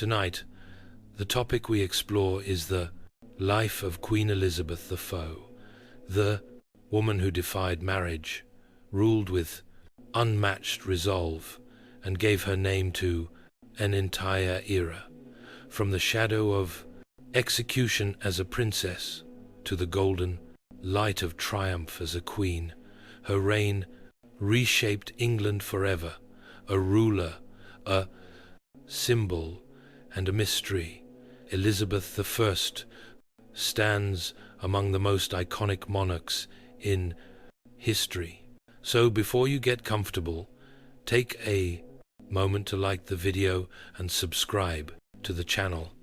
Tonight, the topic we explore is the life of Queen Elizabeth the woman who defied marriage, ruled with unmatched resolve, and gave her name to an entire era. From the shadow of execution as a princess to the golden light of triumph as a queen, her reign reshaped England forever, a ruler, a symbol, and a mystery. Elizabeth I stands among the most iconic monarchs in history. So before you get comfortable, take a moment to like the video and subscribe to the channel.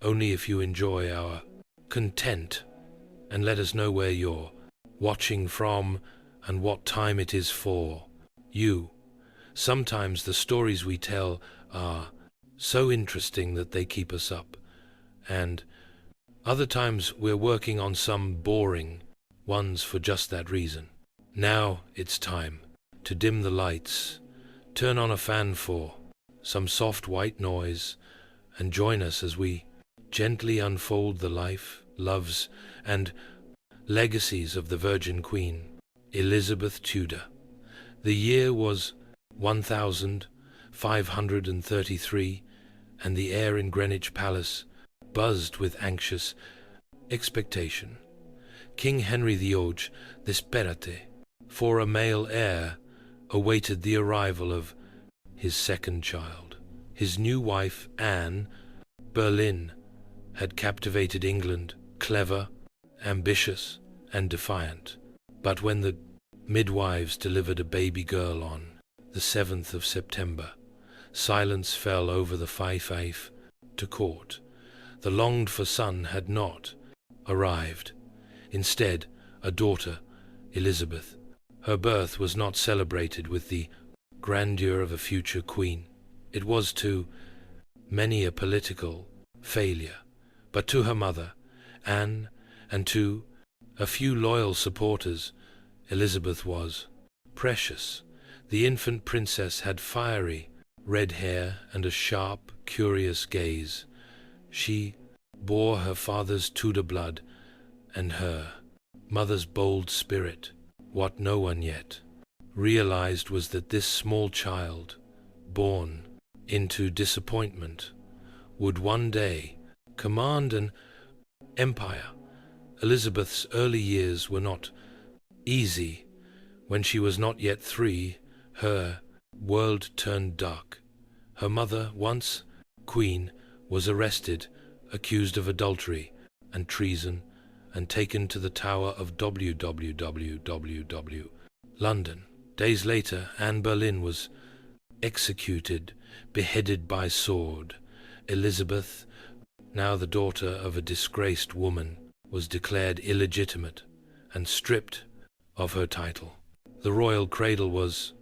Only if you enjoy our content, and let us know where you're watching from and what time it is for you. Sometimes the stories we tell are so interesting that they keep us up, and other times we're working on some boring ones for just that reason. Now it's time to dim the lights, turn on a fan for some soft white noise, and join us as we gently unfold the life, loves, and legacies of the Virgin Queen, Elizabeth Tudor. The year was 1533, and the air in Greenwich Palace buzzed with anxious expectation. King Henry VIII, desperate for a male heir, awaited the arrival of his second child. His new wife, Anne Boleyn, had captivated England, clever, ambitious, and defiant. But when the midwives delivered a baby girl on the 7th of September, silence fell over the fief to court. The longed-for son had not arrived. Instead, a daughter, Elizabeth. Her birth was not celebrated with the grandeur of a future queen. It was to many a political failure, but to her mother, Anne, and to a few loyal supporters, Elizabeth was precious. The infant princess had fiery red hair and a sharp, curious gaze. She bore her father's Tudor blood and her mother's bold spirit. What no one yet realized was that this small child, born into disappointment, would one day command an empire. Elizabeth's early years were not easy. When she was not yet 3, her world turned dark. Her mother, once queen, was arrested, accused of adultery and treason, and taken to the Tower of www, London. Days later, Anne Boleyn was executed, beheaded by sword. Elizabeth, now the daughter of a disgraced woman, was declared illegitimate and stripped of her title. The royal cradle was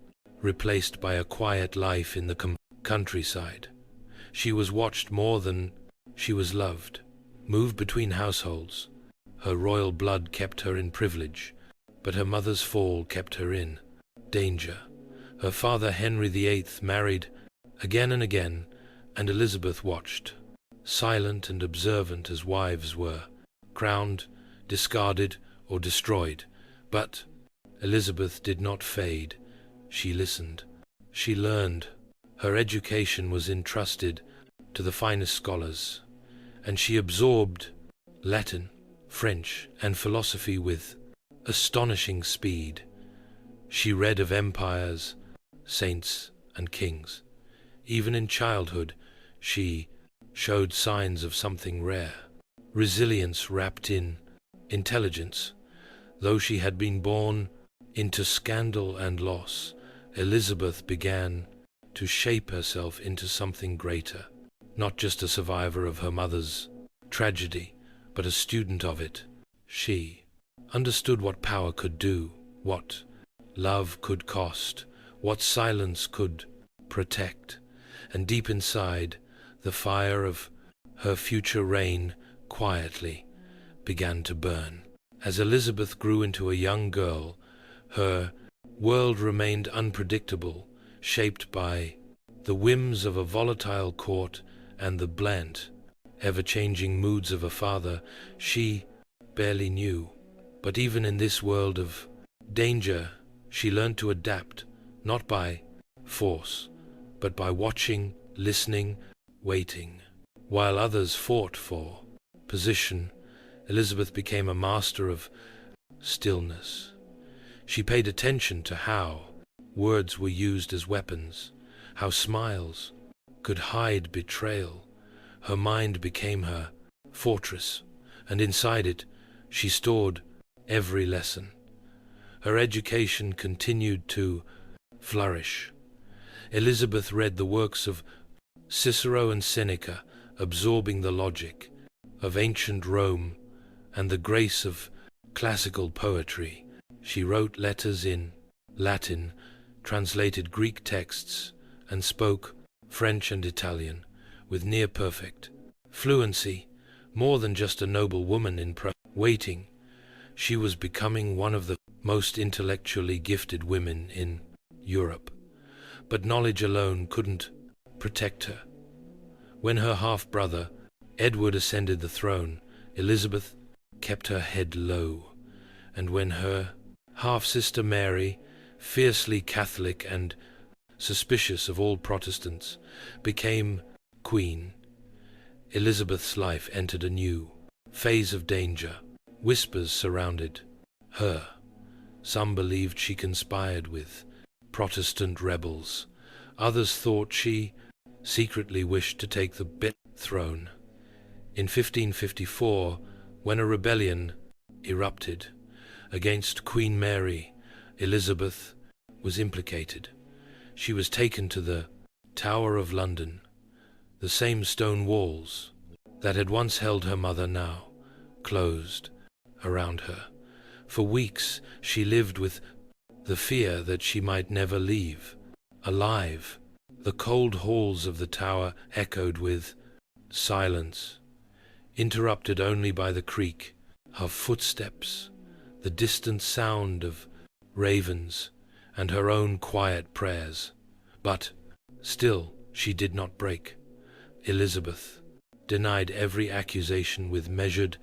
replaced by a quiet life in the countryside. She was watched more than she was loved. Moved between households, her royal blood kept her in privilege, but her mother's fall kept her in danger. Her father Henry VIII married again and again, and Elizabeth watched, silent and observant as wives were, crowned, discarded, or destroyed. But Elizabeth did not fade. She listened. She learned. Her education was entrusted to the finest scholars, and she absorbed Latin, French, and philosophy with astonishing speed. She read of empires, saints, and kings. Even in childhood, she showed signs of something rare, resilience wrapped in intelligence. Though she had been born into scandal and loss, Elizabeth began to shape herself into something greater, not just a survivor of her mother's tragedy, but a student of it. She understood what power could do, what love could cost, what silence could protect, and deep inside, the fire of her future reign quietly began to burn. As Elizabeth grew into a young girl, her world remained unpredictable, shaped by the whims of a volatile court and the bland, ever-changing moods of a father she barely knew. But even in this world of danger, she learned to adapt, not by force, but by watching, listening, waiting. While others fought for position, Elizabeth became a master of stillness. She paid attention to how words were used as weapons, how smiles could hide betrayal. Her mind became her fortress, and inside it she stored every lesson. Her education continued to flourish. Elizabeth read the works of Cicero and Seneca, absorbing the logic of ancient Rome and the grace of classical poetry. She wrote letters in Latin, translated Greek texts, and spoke French and Italian with near-perfect fluency. More than just a noble woman in waiting, she was becoming one of the most intellectually gifted women in Europe. But knowledge alone couldn't protect her. When her half-brother, Edward, ascended the throne, Elizabeth kept her head low. And when her half-sister Mary, fiercely Catholic and suspicious of all Protestants, became queen, Elizabeth's life entered a new phase of danger. Whispers surrounded her. Some believed she conspired with Protestant rebels. Others thought she secretly wished to take the throne. In 1554, when a rebellion erupted against Queen Mary, Elizabeth was implicated. She was taken to the Tower of London. The same stone walls that had once held her mother now closed around her. For weeks she lived with the fear that she might never leave alive. The cold halls of the tower echoed with silence, interrupted only by the creak of footsteps, the distant sound of ravens, and her own quiet prayers. But still she did not break. Elizabeth denied every accusation with measured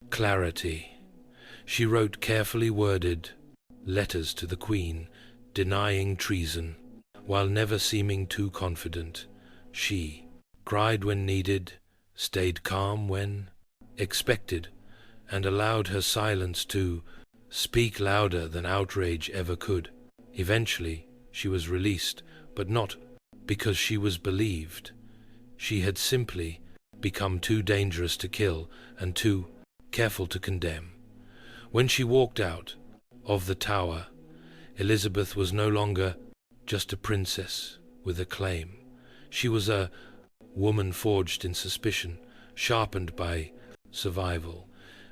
clarity. She wrote carefully worded letters to the Queen, denying treason, while never seeming too confident. She cried when needed, stayed calm when expected, and allowed her silence to speak louder than outrage ever could. Eventually, she was released, but not because she was believed. She had simply become too dangerous to kill and too careful to condemn. When she walked out of the tower, Elizabeth was no longer just a princess with a claim. She was a woman forged in suspicion, sharpened by survival,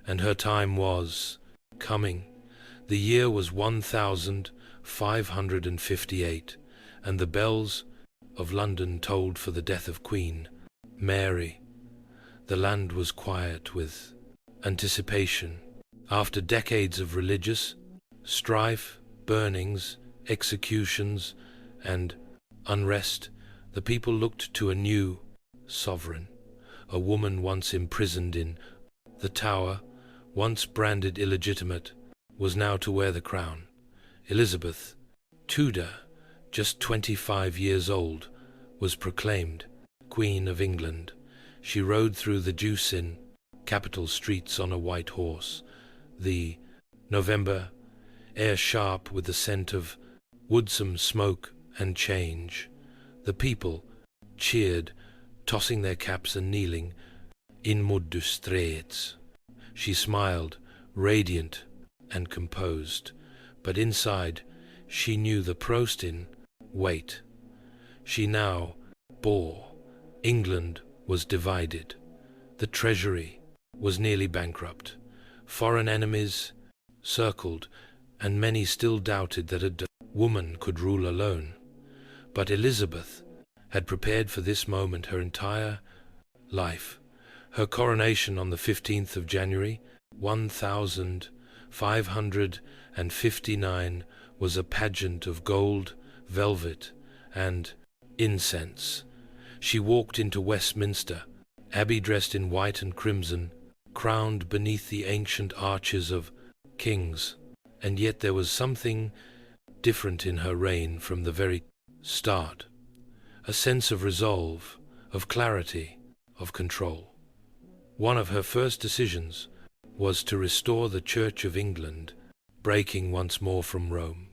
and her time was coming. The year was 1558, and the bells of London tolled for the death of Queen Mary. The land was quiet with anticipation. After decades of religious strife, burnings, executions, and unrest, the people looked to a new sovereign. A woman once imprisoned in the Tower, once branded illegitimate, was now to wear the crown. Elizabeth Tudor, just 25 years old, was proclaimed Queen of England. She rode through the Jewsin capital streets on a white horse, the November air sharp with the scent of woodsome smoke and change. The people cheered, tossing their caps and kneeling in mud du streets. She smiled, radiant and composed, but inside she knew the prost in wait. She now bore. England was divided. The treasury was nearly bankrupt. Foreign enemies circled, and many still doubted that a woman could rule alone. But Elizabeth had prepared for this moment her entire life. Her coronation on the 15th of January, 1559, was a pageant of gold, velvet, and incense. She walked into Westminster Abbey dressed in white and crimson, crowned beneath the ancient arches of kings, and yet there was something different in her reign from the very start, a sense of resolve, of clarity, of control. One of her first decisions was to restore the Church of England, breaking once more from Rome.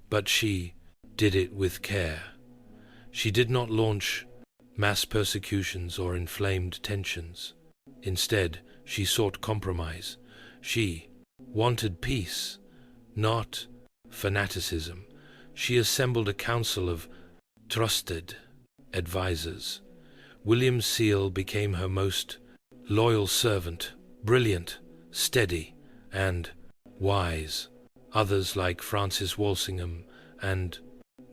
But she did it with care. She did not launch mass persecutions or inflamed tensions. Instead, she sought compromise. She wanted peace, not fanaticism. She assembled a council of trusted advisers. William Seal became her most loyal servant, brilliant, steady, and wise. Others like Francis Walsingham and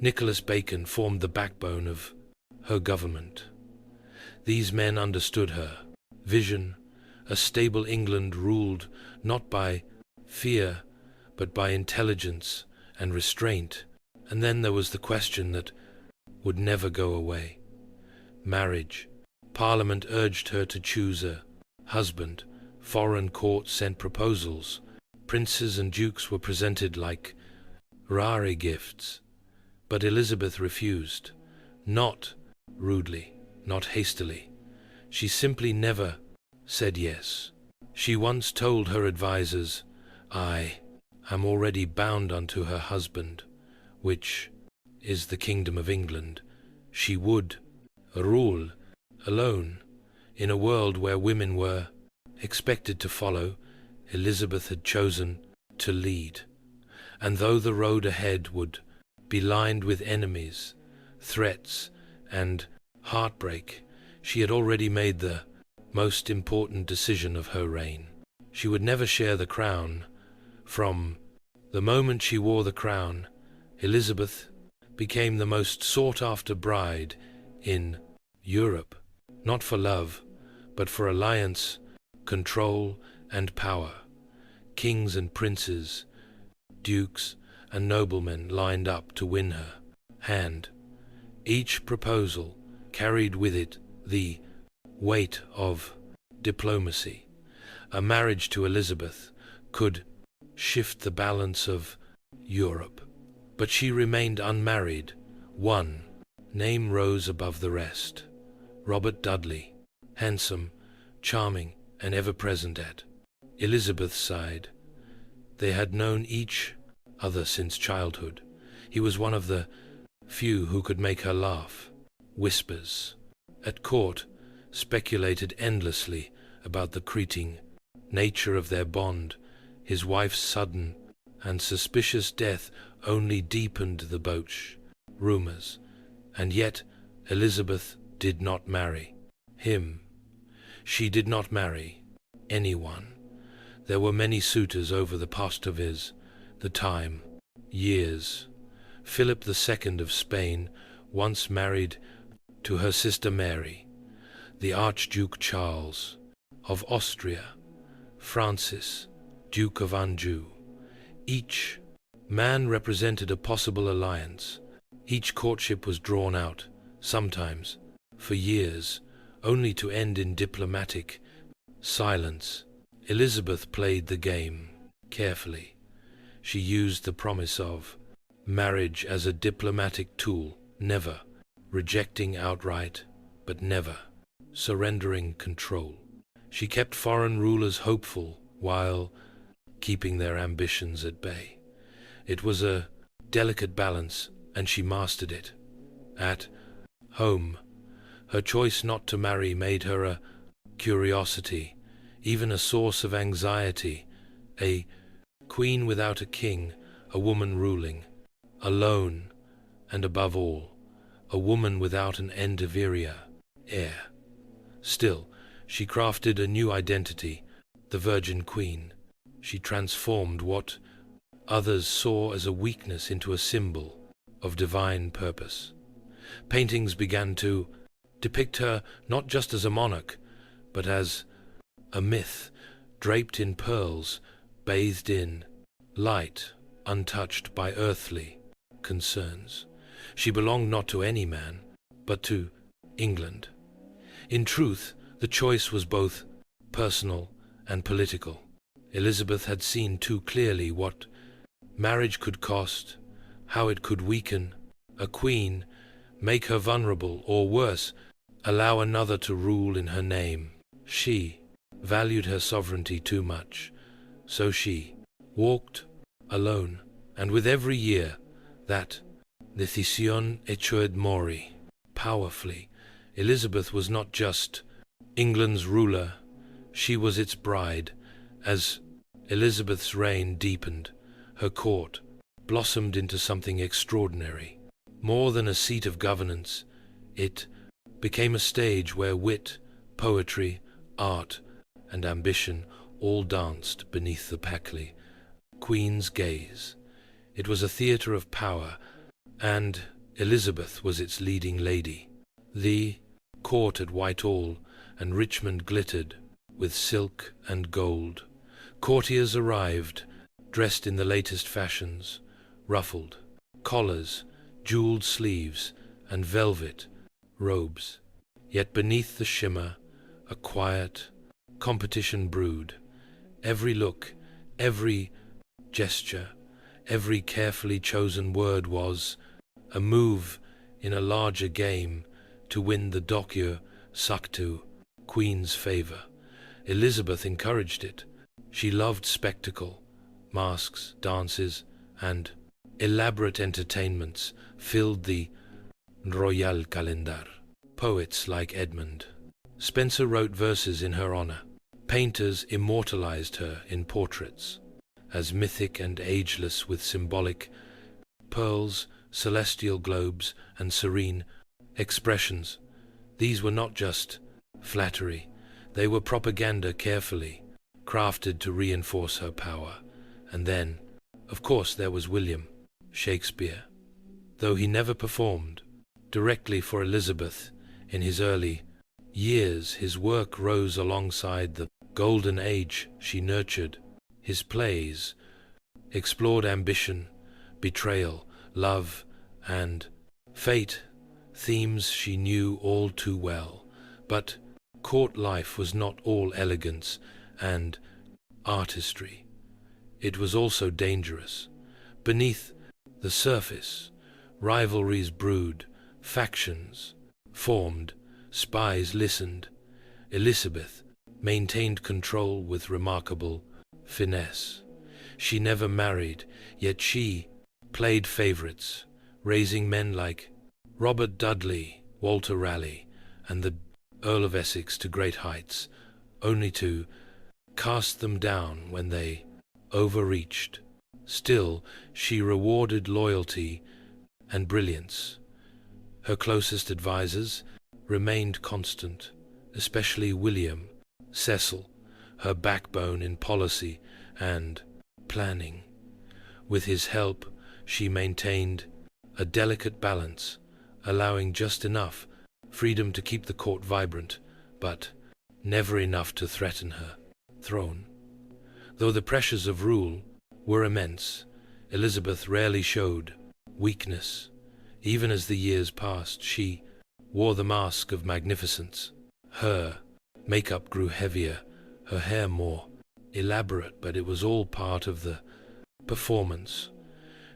Nicholas Bacon formed the backbone of her government. These men understood her vision, a stable England ruled not by fear, but by intelligence and restraint. And then there was the question that would never go away: marriage. Parliament urged her to choose a husband. Foreign courts sent proposals. Princes and dukes were presented like rare gifts. But Elizabeth refused, not rudely, not hastily. She simply never said yes. She once told her advisers, "I am already bound unto her husband, which is the kingdom of England." She would rule alone in a world where women were expected to follow. Elizabeth had chosen to lead. And though the road ahead would be lined with enemies, threats, and heartbreak, she had already made the most important decision of her reign. She would never share the crown. From the moment she wore the crown, Elizabeth became the most sought-after bride in Europe, not for love, but for alliance, control, and power. Kings and princes, dukes and noblemen lined up to win her hand. Each proposal carried with it the weight of diplomacy. A marriage to Elizabeth could shift the balance of Europe. But she remained unmarried. One name rose above the rest: Robert Dudley, handsome, charming, and ever-present at Elizabeth's side. They had known each other since childhood. He was one of the few who could make her laugh. Whispers at court speculated endlessly about the creating nature of their bond. His wife's sudden and suspicious death only deepened the rumors. And yet Elizabeth did not marry him. She did not marry anyone. There were many suitors over the past of the time, years. Philip II of Spain once married to her sister Mary, the Archduke Charles of Austria, Francis, Duke of Anjou. Each man represented a possible alliance. Each courtship was drawn out, sometimes for years, only to end in diplomatic silence. Elizabeth played the game carefully. She used the promise of marriage as a diplomatic tool, never rejecting outright, but never surrendering control. She kept foreign rulers hopeful while keeping their ambitions at bay. It was a delicate balance, and she mastered it. At home, her choice not to marry made her a curiosity, even a source of anxiety, a queen without a king, a woman ruling, alone, and above all, a woman without an heir. Still, she crafted a new identity, the Virgin Queen. She transformed what others saw as a weakness into a symbol of divine purpose. Paintings began to depict her not just as a monarch, but as a myth, draped in pearls, bathed in light, untouched by earthly concerns. She belonged not to any man, but to England. In truth, the choice was both personal and political. Elizabeth had seen too clearly what marriage could cost, how it could weaken a queen, make her vulnerable, or worse, allow another to rule in her name. She valued her sovereignty too much, so she walked alone, and with every year that decision echoed mori powerfully. Elizabeth was not just England's ruler, she was its bride. As Elizabeth's reign deepened, her court blossomed into something extraordinary. More than a seat of governance, it became a stage where wit, poetry, art, and ambition all danced beneath the Packley Queen's gaze. It was a theatre of power, and Elizabeth was its leading lady. The court at Whitehall and Richmond glittered with silk and gold. Courtiers arrived, dressed in the latest fashions, ruffled collars, jeweled sleeves, and velvet robes. Yet beneath the shimmer, a quiet competition brewed. Every look, every gesture, every carefully chosen word was a move in a larger game to win the Doppio Saktu Queen's favor. Elizabeth encouraged it. She loved spectacle. Masks, dances, and elaborate entertainments filled the royal calendar. Poets like Edmund Spenser wrote verses in her honor. Painters immortalized her in portraits, as mythic and ageless with symbolic pearls, celestial globes, and serene expressions. These were not just flattery, they were propaganda carefully crafted to reinforce her power. And then, of course, there was William Shakespeare. Though he never performed directly for Elizabeth in his early years, his work rose alongside the golden age she nurtured. His plays explored ambition, betrayal, love, and fate, themes she knew all too well. But court life was not all elegance and artistry. It was also dangerous. Beneath the surface, rivalries brewed, factions formed, spies listened. Elizabeth maintained control with remarkable finesse. She never married, yet she played favorites, raising men like Robert Dudley, Walter Raleigh, and the Earl of Essex to great heights, only to cast them down when they overreached. Still, she rewarded loyalty and brilliance. Her closest advisers remained constant, especially William Cecil, her backbone in policy and planning. With his help, she maintained a delicate balance, allowing just enough freedom to keep the court vibrant, but never enough to threaten her throne. Though the pressures of rule were immense, Elizabeth rarely showed weakness. Even as the years passed, she wore the mask of magnificence. Her makeup grew heavier, her hair more elaborate, but it was all part of the performance.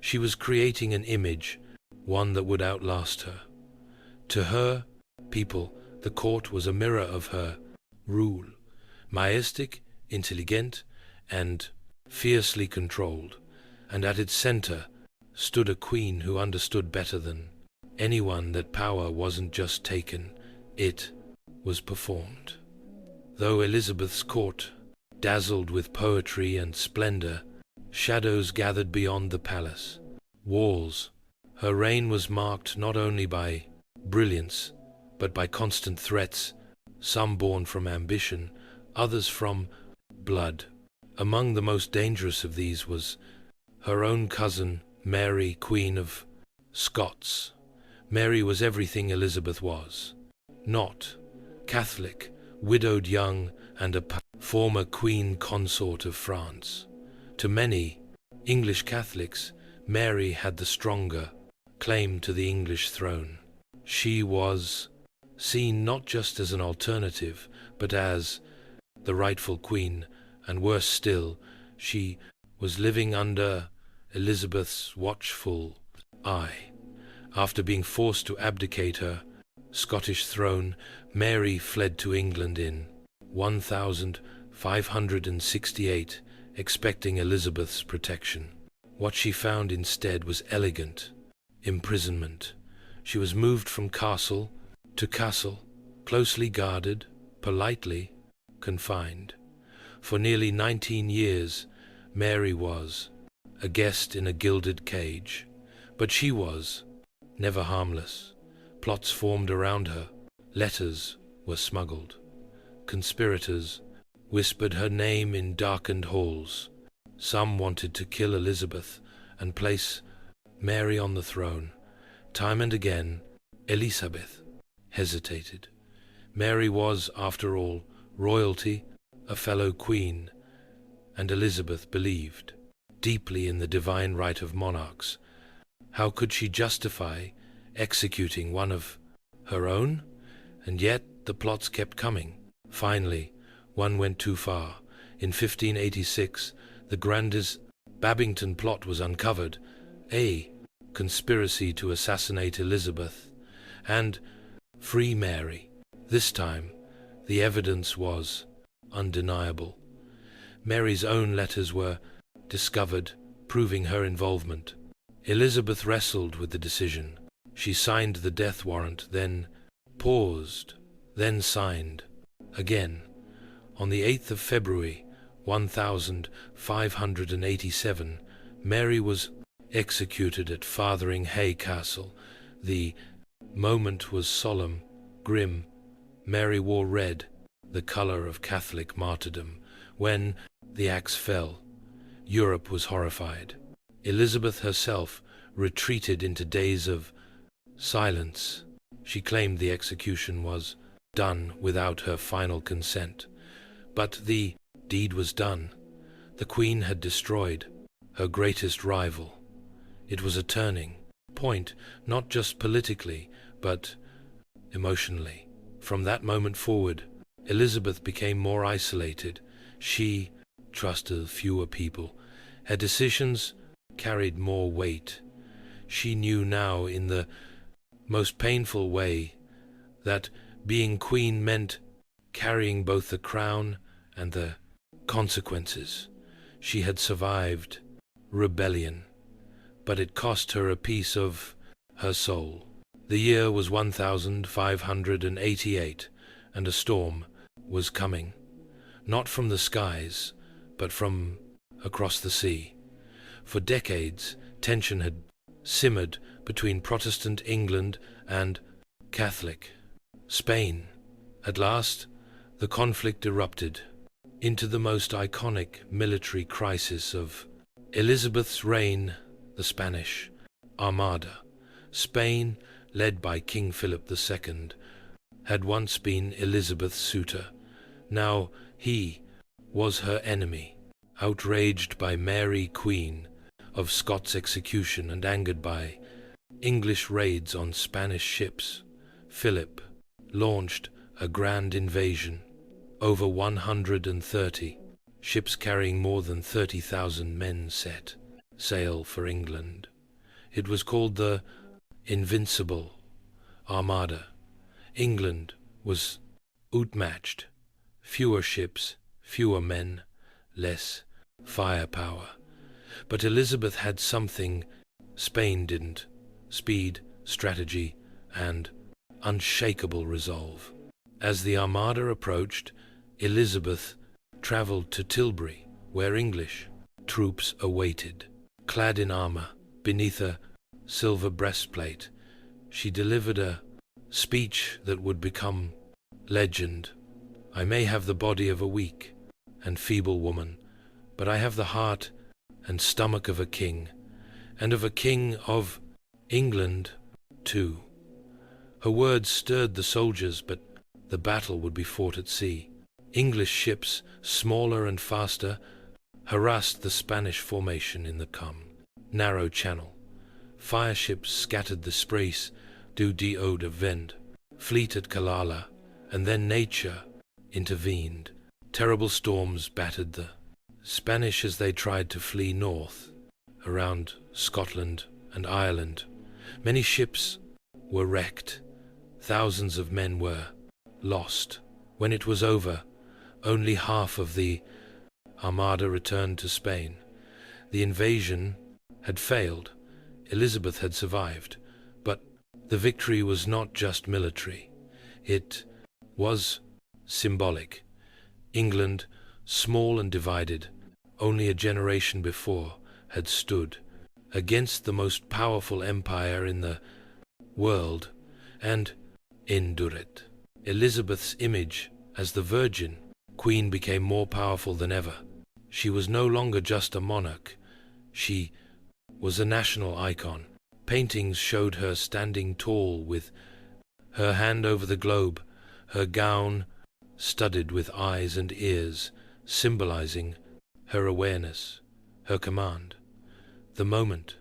She was creating an image, one that would outlast her. To her people, the court was a mirror of her rule, majestic, intelligent, and fiercely controlled. And at its center stood a queen who understood better than anyone that power wasn't just taken, it was performed. Though Elizabeth's court dazzled with poetry and splendor, shadows gathered beyond the palace walls. Her reign was marked not only by brilliance, but by constant threats, some born from ambition, others from blood. Among the most dangerous of these was her own cousin, Mary, Queen of Scots. Mary was everything Elizabeth was. Not Catholic, widowed young, and a former Queen Consort of France. To many English Catholics, Mary had the stronger claim to the English throne. She was seen not just as an alternative, but as the rightful queen, and worse still, she was living under Elizabeth's watchful eye. After being forced to abdicate her Scottish throne, Mary fled to England in 1568, expecting Elizabeth's protection. What she found instead was elegant imprisonment. She was moved from castle to castle, closely guarded, politely confined. For nearly 19 years, Mary was a guest in a gilded cage, but she was never harmless. Plots formed around her, letters were smuggled, conspirators whispered her name in darkened halls. Some wanted to kill Elizabeth and place Mary on the throne. Time and again, Elizabeth hesitated. Mary was, after all, royalty, a fellow queen, and Elizabeth believed deeply in the divine right of monarchs. How could she justify executing one of her own? And yet the plots kept coming. Finally, one went too far. In 1586, the Grandis Babington plot was uncovered, a conspiracy to assassinate Elizabeth and free Mary. This time, the evidence was undeniable. Mary's own letters were discovered, proving her involvement. Elizabeth wrestled with the decision. She signed the death warrant, then paused, then signed again. On the 8th of February, 1587, Mary was executed at Fotheringhay Castle. The moment was solemn, grim. Mary wore red, the color of Catholic martyrdom. When the axe fell, Europe was horrified. Elizabeth herself retreated into days of silence. She claimed the execution was done without her final consent. But the deed was done. The Queen had destroyed her greatest rival. It was a turning point, not just politically, but emotionally. From that moment forward, Elizabeth became more isolated. She trusted fewer people. Her decisions carried more weight. She knew now, in the most painful way, that being queen meant carrying both the crown and the consequences. She had survived rebellion, but it cost her a piece of her soul. The year was 1588, and a storm was coming, not from the skies, but from across the sea. For decades, tension had simmered between Protestant England and Catholic Spain. At last, the conflict erupted into the most iconic military crisis of Elizabeth's reign, the Spanish Armada. Spain, led by King Philip II, had once been Elizabeth's suitor. Now he was her enemy. Outraged by Mary, Queen of Scots' execution and angered by English raids on Spanish ships, Philip launched a grand invasion. Over 130 ships carrying more than 30,000 men set sail for England. It was called the Invincible Armada. England was outmatched. Fewer ships, fewer men, less firepower. But Elizabeth had something Spain didn't: speed, strategy, and unshakable resolve. As the Armada approached, Elizabeth traveled to Tilbury, where English troops awaited. Clad in armor, beneath a silver breastplate, she delivered a speech that would become legend. "I may have the body of a weak and feeble woman, but I have the heart and stomach of a king, and of a king of England, too." Her words stirred the soldiers, but the battle would be fought at sea. English ships, smaller and faster, harassed the Spanish formation in the calm, narrow channel. Fire ships scattered the sprays du de eau de vent. fleet at Kalala, and then nature intervened. Terrible storms battered the Spanish as they tried to flee north, around Scotland and Ireland. Many ships were wrecked. Thousands of men were lost. When it was over, only half of the Armada returned to Spain. The invasion had failed. Elizabeth had survived. But the victory was not just military. It was symbolic. England, small and divided, only a generation before, had stood against the most powerful empire in the world and endured. Elizabeth's image as the Virgin Queen became more powerful than ever. She was no longer just a monarch. She was a national icon. Paintings showed her standing tall with her hand over the globe, her gown studded with eyes and ears, symbolizing her awareness, her command. The moment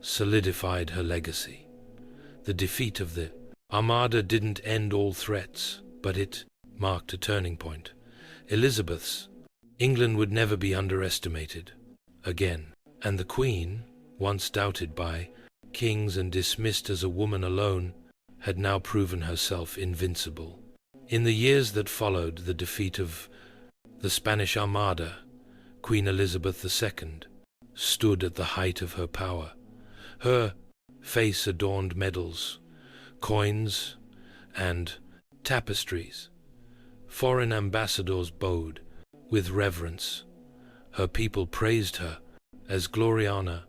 solidified her legacy. The defeat of the Armada didn't end all threats, but it marked a turning point. Elizabeth's England would never be underestimated again, and the Queen, once doubted by kings and dismissed as a woman alone, had now proven herself invincible. In the years that followed the defeat of the Spanish Armada, Queen Elizabeth II stood at the height of her power. Her face adorned medals, coins, and tapestries. Foreign ambassadors bowed with reverence. Her people praised her as Gloriana,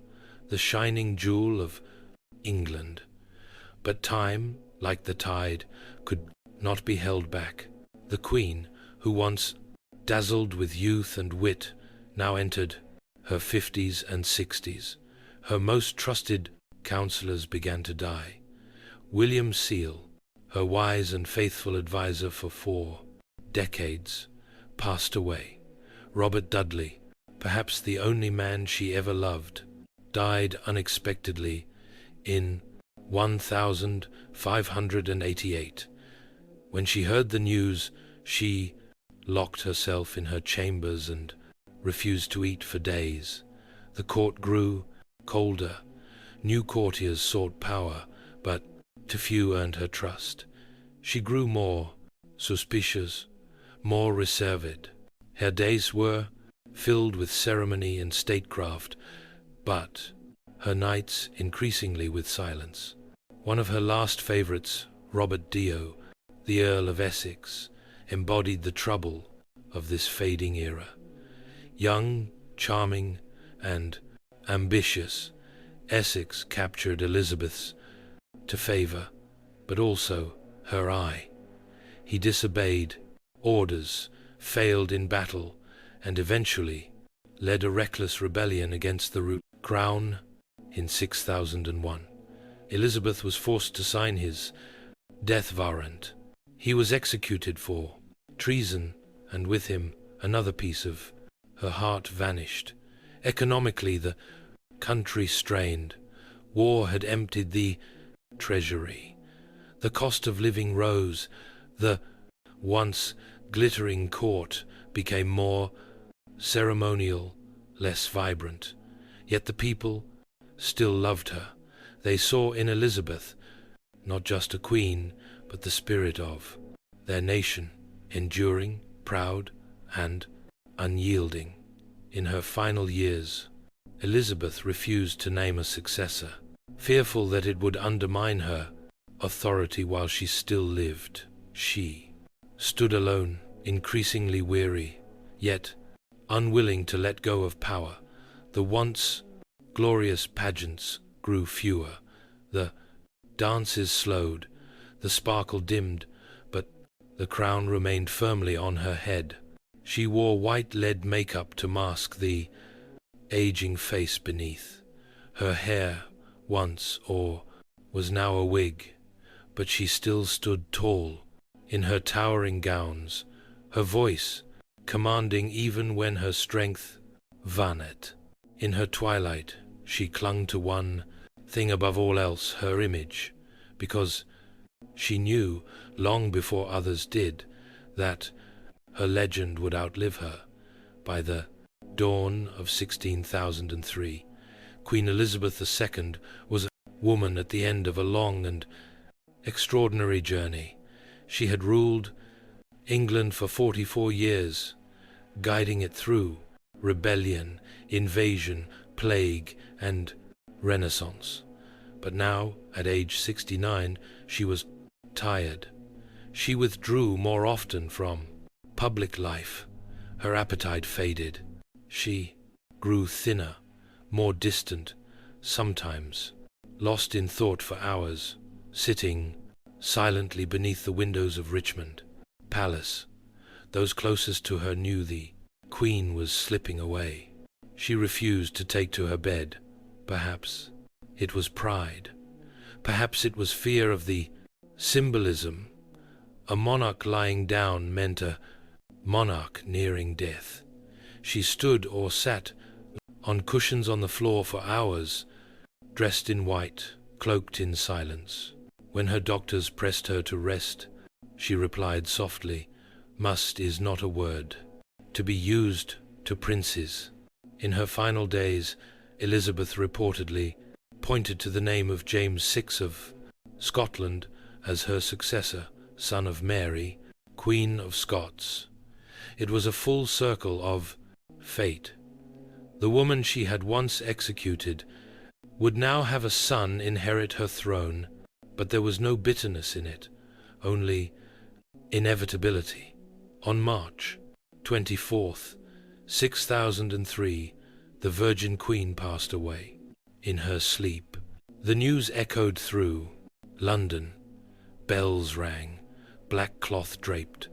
the shining jewel of England. But time, like the tide, could not be held back. The Queen, who once dazzled with youth and wit, now entered her 50s and 60s. Her most trusted counselors began to die. William Seal, her wise and faithful advisor for 4 decades, passed away. Robert Dudley, perhaps the only man she ever loved, died unexpectedly in 1588. When she heard the news, she locked herself in her chambers and refused to eat for days. The court grew colder. New courtiers sought power, but too few earned her trust. She grew more suspicious, more reserved. Her days were filled with ceremony and statecraft, but her nights increasingly with silence. One of her last favorites, Robert Dio, the Earl of Essex, embodied the trouble of this fading era. Young, charming, and ambitious, Essex captured Elizabeth's to favor, but also her eye. He disobeyed orders, failed in battle, and eventually led a reckless rebellion against the root crown in 6001. Elizabeth was forced to sign his death warrant. He was executed for treason, and with him another piece of her heart vanished. Economically, the country strained. War had emptied the treasury. The cost of living rose. The once glittering court became more ceremonial, less vibrant. Yet the people still loved her. They saw in Elizabeth not just a queen, but the spirit of their nation, enduring, proud, and unyielding. In her final years, Elizabeth refused to name a successor, fearful that it would undermine her authority while she still lived. She stood alone, increasingly weary, yet unwilling to let go of power. The once glorious pageants grew fewer, the dances slowed, the sparkle dimmed, but the crown remained firmly on her head. She wore white lead makeup to mask the aging face beneath. Her hair once or was now a wig, but she still stood tall in her towering gowns, her voice commanding even when her strength waned. In her twilight, she clung to one thing above all else, her image, because She knew, long before others did, that her legend would outlive her. By the dawn of 1603, Queen Elizabeth II was a woman at the end of a long and extraordinary journey. She had ruled England for 44 years, guiding it through rebellion, invasion, plague, and Renaissance. But now, at age 69, she was tired. She withdrew more often from public life. Her appetite faded. She grew thinner, more distant, sometimes lost in thought for hours, sitting silently beneath the windows of Richmond Palace. Those closest to her knew the Queen was slipping away. She refused to take to her bed. Perhaps it was pride. Perhaps it was fear of the symbolism. A monarch lying down meant a monarch nearing death. She stood or sat on cushions on the floor for hours, dressed in white, cloaked in silence. When her doctors pressed her to rest, she replied softly, "Must is not a word to be used to princes." In her final days, Elizabeth reportedly pointed to the name of James VI of Scotland as her successor, son of Mary, Queen of Scots. It was a full circle of fate. The woman she had once executed would now have a son inherit her throne, but there was no bitterness in it, only inevitability. On March 24th, 6003, the Virgin Queen passed away. In her sleep, the news echoed through London. Bells rang, black cloth draped.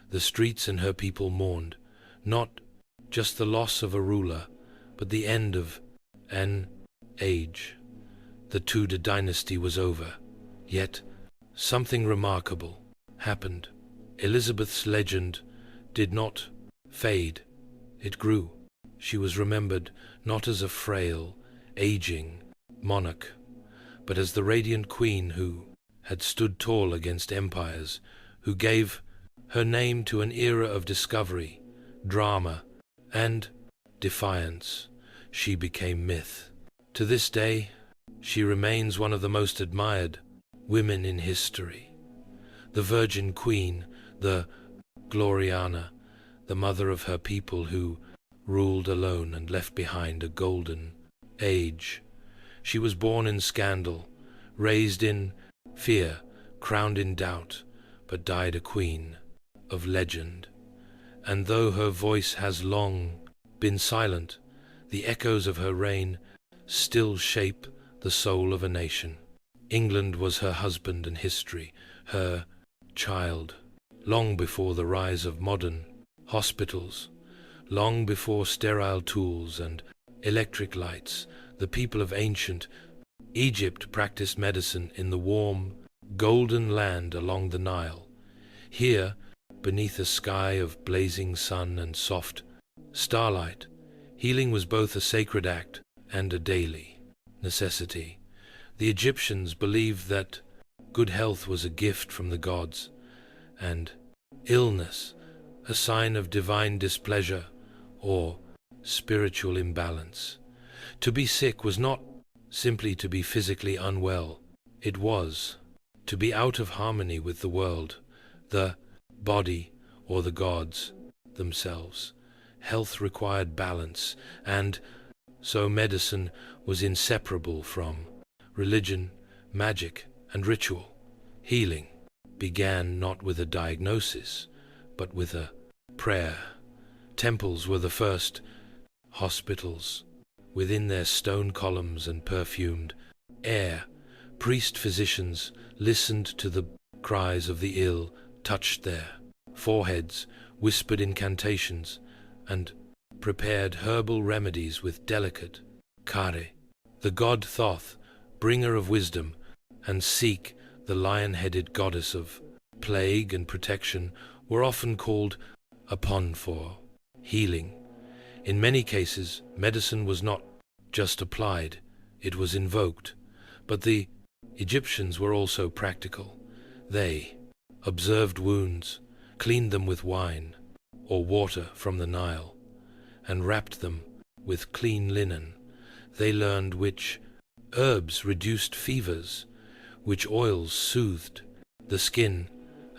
The streets and her people mourned, not just the loss of a ruler, but the end of an age. The Tudor dynasty was over. Yet something remarkable happened. Elizabeth's legend did not fade. It grew. She was remembered not as a frail, aging monarch, but as the radiant queen who had stood tall against empires, who gave her name to an era of discovery, drama, and defiance. She became myth. To this day, she remains one of the most admired women in history. The Virgin Queen, the Gloriana, the mother of her people who ruled alone and left behind a golden age. She was born in scandal, raised in fear, crowned in doubt, but died a queen of legend. And though her voice has long been silent, the echoes of her reign still shape the soul of a nation. England was her husband and history, her child. Long before the rise of modern hospitals, long before sterile tools and electric lights, the people of ancient Egypt practiced medicine in the warm, golden land along the Nile. Here, beneath a sky of blazing sun and soft starlight, healing was both a sacred act and a daily necessity. The Egyptians believed that good health was a gift from the gods, and illness a sign of divine displeasure or spiritual imbalance. To be sick was not simply to be physically unwell. It was to be out of harmony with the world, the body, or the gods themselves. Health required balance, and so medicine was inseparable from religion, magic, and ritual. Healing began not with a diagnosis, but with a prayer. Temples were the first hospitals. Within their stone columns and perfumed air, priest-physicians listened to the cries of the ill, touched their foreheads, whispered incantations, and prepared herbal remedies with delicate care. The god Thoth, bringer of wisdom, and Seek, the lion-headed goddess of plague and protection, were often called upon for healing. In many cases, medicine was not just applied, it was invoked. But the Egyptians were also practical. They observed wounds, cleaned them with wine or water from the Nile, and wrapped them with clean linen. They learned which herbs reduced fevers, which oils soothed the skin,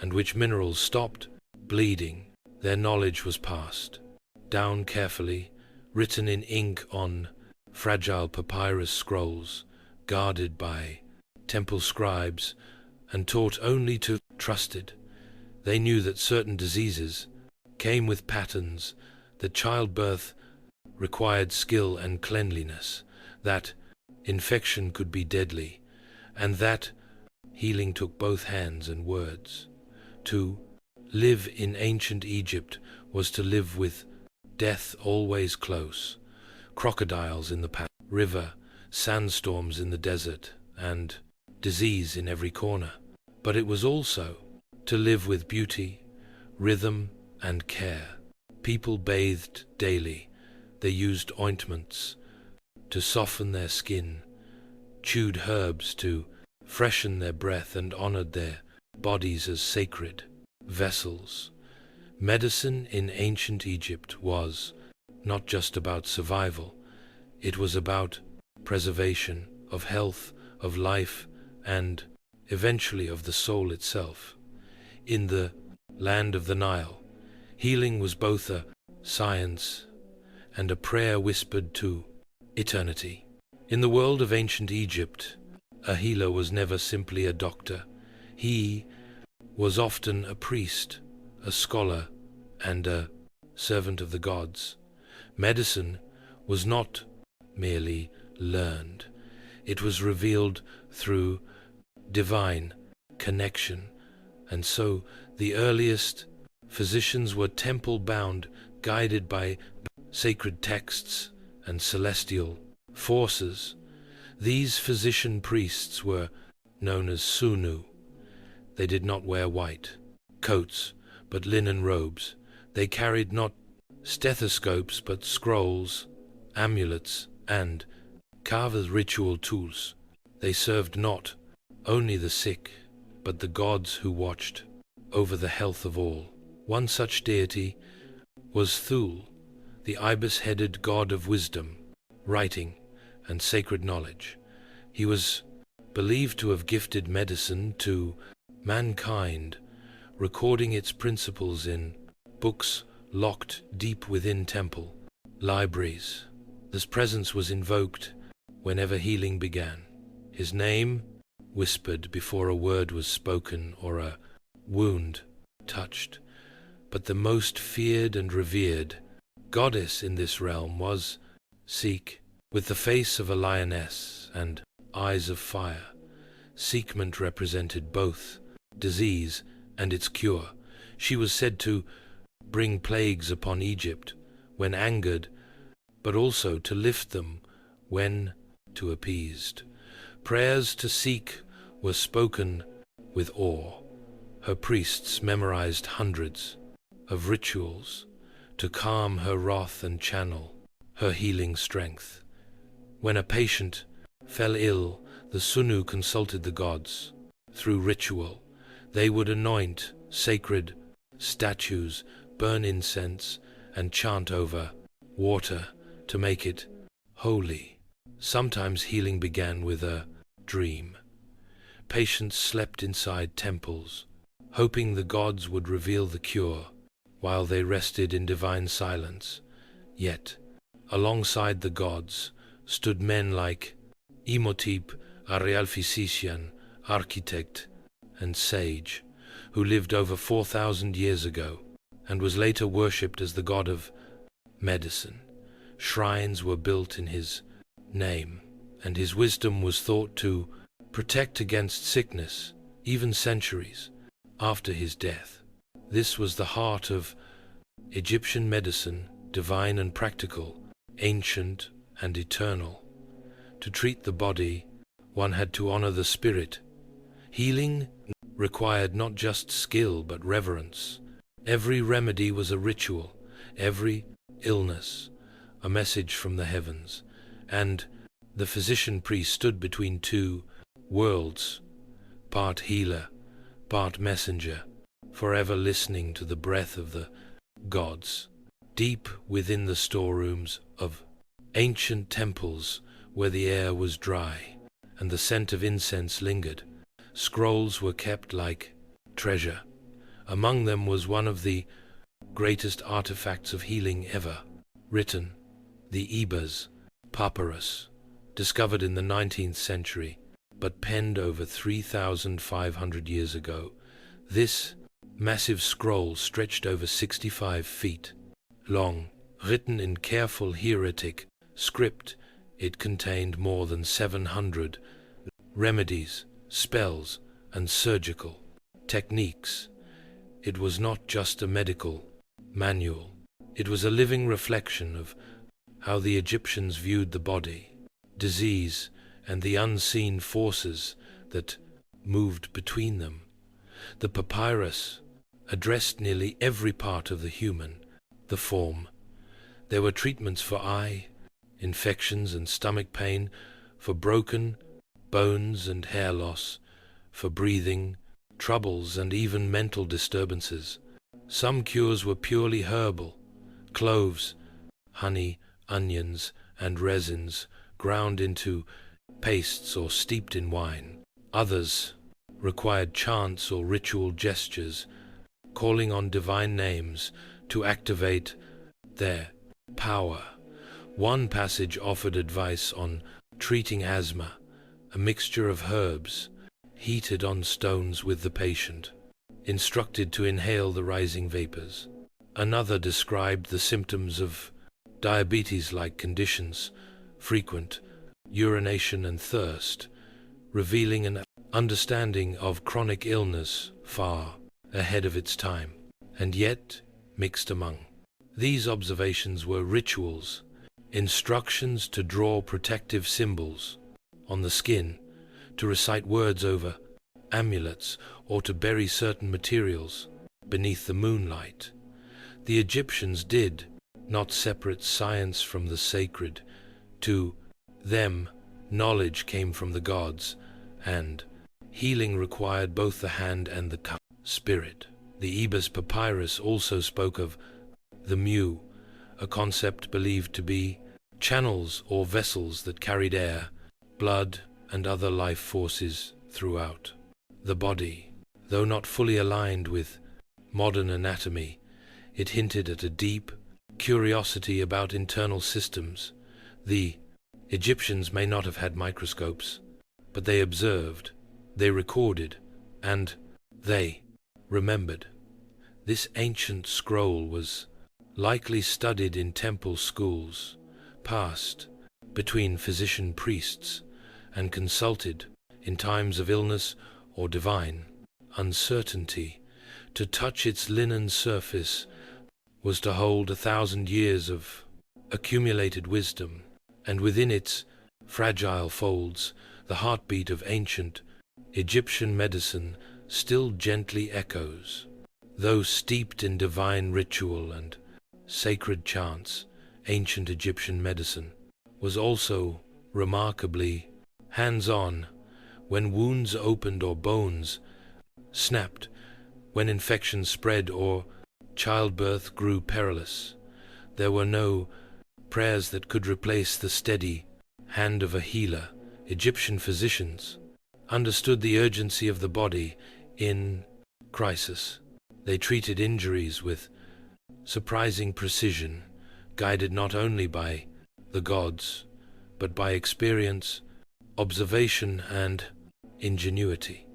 and which minerals stopped bleeding. Their knowledge was passed down carefully, written in ink on fragile papyrus scrolls, guarded by temple scribes, and taught only to trusted. They knew that certain diseases came with patterns, that childbirth required skill and cleanliness, that infection could be deadly, and that healing took both hands and words. To live in ancient Egypt was to live with death always close, crocodiles in the river, sandstorms in the desert, and disease in every corner. But it was also to live with beauty, rhythm, and care. People bathed daily. They used ointments to soften their skin, chewed herbs to freshen their breath, and honored their bodies as sacred vessels. Medicine in ancient Egypt was not just about survival. It was about preservation of health, of life, and eventually of the soul itself. In the land of the Nile, healing was both a science and a prayer whispered to eternity. In the world of ancient Egypt, a healer was never simply a doctor. He was often a priest, a scholar, and a servant of the gods. Medicine was not merely learned. It was revealed through divine connection, and so the earliest physicians were temple-bound, guided by sacred texts and celestial forces. These physician priests were known as Sunu. They did not wear white coats, but linen robes. They carried not stethoscopes, but scrolls, amulets, and carved ritual tools. They served not only the sick, but the gods who watched over the health of all. One such deity was Thule, the ibis-headed god of wisdom, writing, and sacred knowledge. He was believed to have gifted medicine to mankind, recording its principles in books locked deep within temple libraries. This presence was invoked whenever healing began. His name whispered before a word was spoken or a wound touched. But the most feared and revered goddess in this realm was Seek, with the face of a lioness and eyes of fire. Sekhmet represented both disease and its cure. She was said to bring plagues upon Egypt when angered, but also to lift them when too appeased. Prayers to Seek were spoken with awe. Her priests memorized hundreds of rituals to calm her wrath and channel her healing strength. When a patient fell ill, the Sunu consulted the gods. Through ritual, they would anoint sacred statues, burn incense, and chant over water to make it holy. Sometimes healing began with a dream. Patients slept inside temples, hoping the gods would reveal the cure while they rested in divine silence. Yet, alongside the gods, stood men like Imhotep, a real physician, architect, and sage, who lived over 4,000 years ago and was later worshipped as the god of medicine. Shrines were built in his name, and his wisdom was thought to protect against sickness, even centuries after his death. This was the heart of Egyptian medicine, divine and practical, ancient and eternal. To treat the body, one had to honor the spirit. Healing required not just skill, but reverence. Every remedy was a ritual, every illness a message from the heavens, and the physician priest stood between two worlds, part healer, part messenger, forever listening to the breath of the gods. Deep within the storerooms of ancient temples, where the air was dry and the scent of incense lingered, scrolls were kept like treasure. Among them was one of the greatest artifacts of healing ever written, the Ebers papyrus, discovered in the 19th century, but penned over 3,500 years ago. This massive scroll stretched over 65 feet long, written in careful hieratic script. It contained more than 700 remedies, spells, and surgical techniques. It was not just a medical manual. It was a living reflection of how the Egyptians viewed the body, disease, and the unseen forces that moved between them. The papyrus addressed nearly every part of the human, the form. There were treatments for eye, infections and stomach pain, for broken bones and hair loss, for breathing troubles and even mental disturbances. Some cures were purely herbal: cloves, honey, onions, and resins ground into pastes or steeped in wine. Others required chants or ritual gestures, calling on divine names to activate their power. One passage offered advice on treating asthma, a mixture of herbs heated on stones with the patient, instructed to inhale the rising vapors. Another described the symptoms of diabetes-like conditions, frequent urination and thirst, revealing an understanding of chronic illness far ahead of its time. And yet, mixed among these observations were rituals, instructions to draw protective symbols on the skin, to recite words over amulets, or to bury certain materials beneath the moonlight. The Egyptians did not separate science from the sacred. To them, knowledge came from the gods, and healing required both the hand and the spirit. The Ebers papyrus also spoke of the mu, a concept believed to be channels or vessels that carried air, blood, and other life forces throughout the body. Though not fully aligned with modern anatomy, it hinted at a deep curiosity about internal systems. The Egyptians may not have had microscopes, but they observed, they recorded, and they remembered. This ancient scroll was likely studied in temple schools, passed between physician priests, and consulted in times of illness or divine uncertainty. To touch its linen surface was to hold 1,000 years of accumulated wisdom, and within its fragile folds the heartbeat of ancient Egyptian medicine still gently echoes. Though steeped in divine ritual and sacred chants, ancient Egyptian medicine was also remarkably hands-on. When wounds opened or bones snapped, when infections spread or childbirth grew perilous, there were no prayers that could replace the steady hand of a healer. Egyptian physicians understood the urgency of the body in crisis. They treated injuries with surprising precision, guided not only by the gods, but by experience, observation, and ingenuity.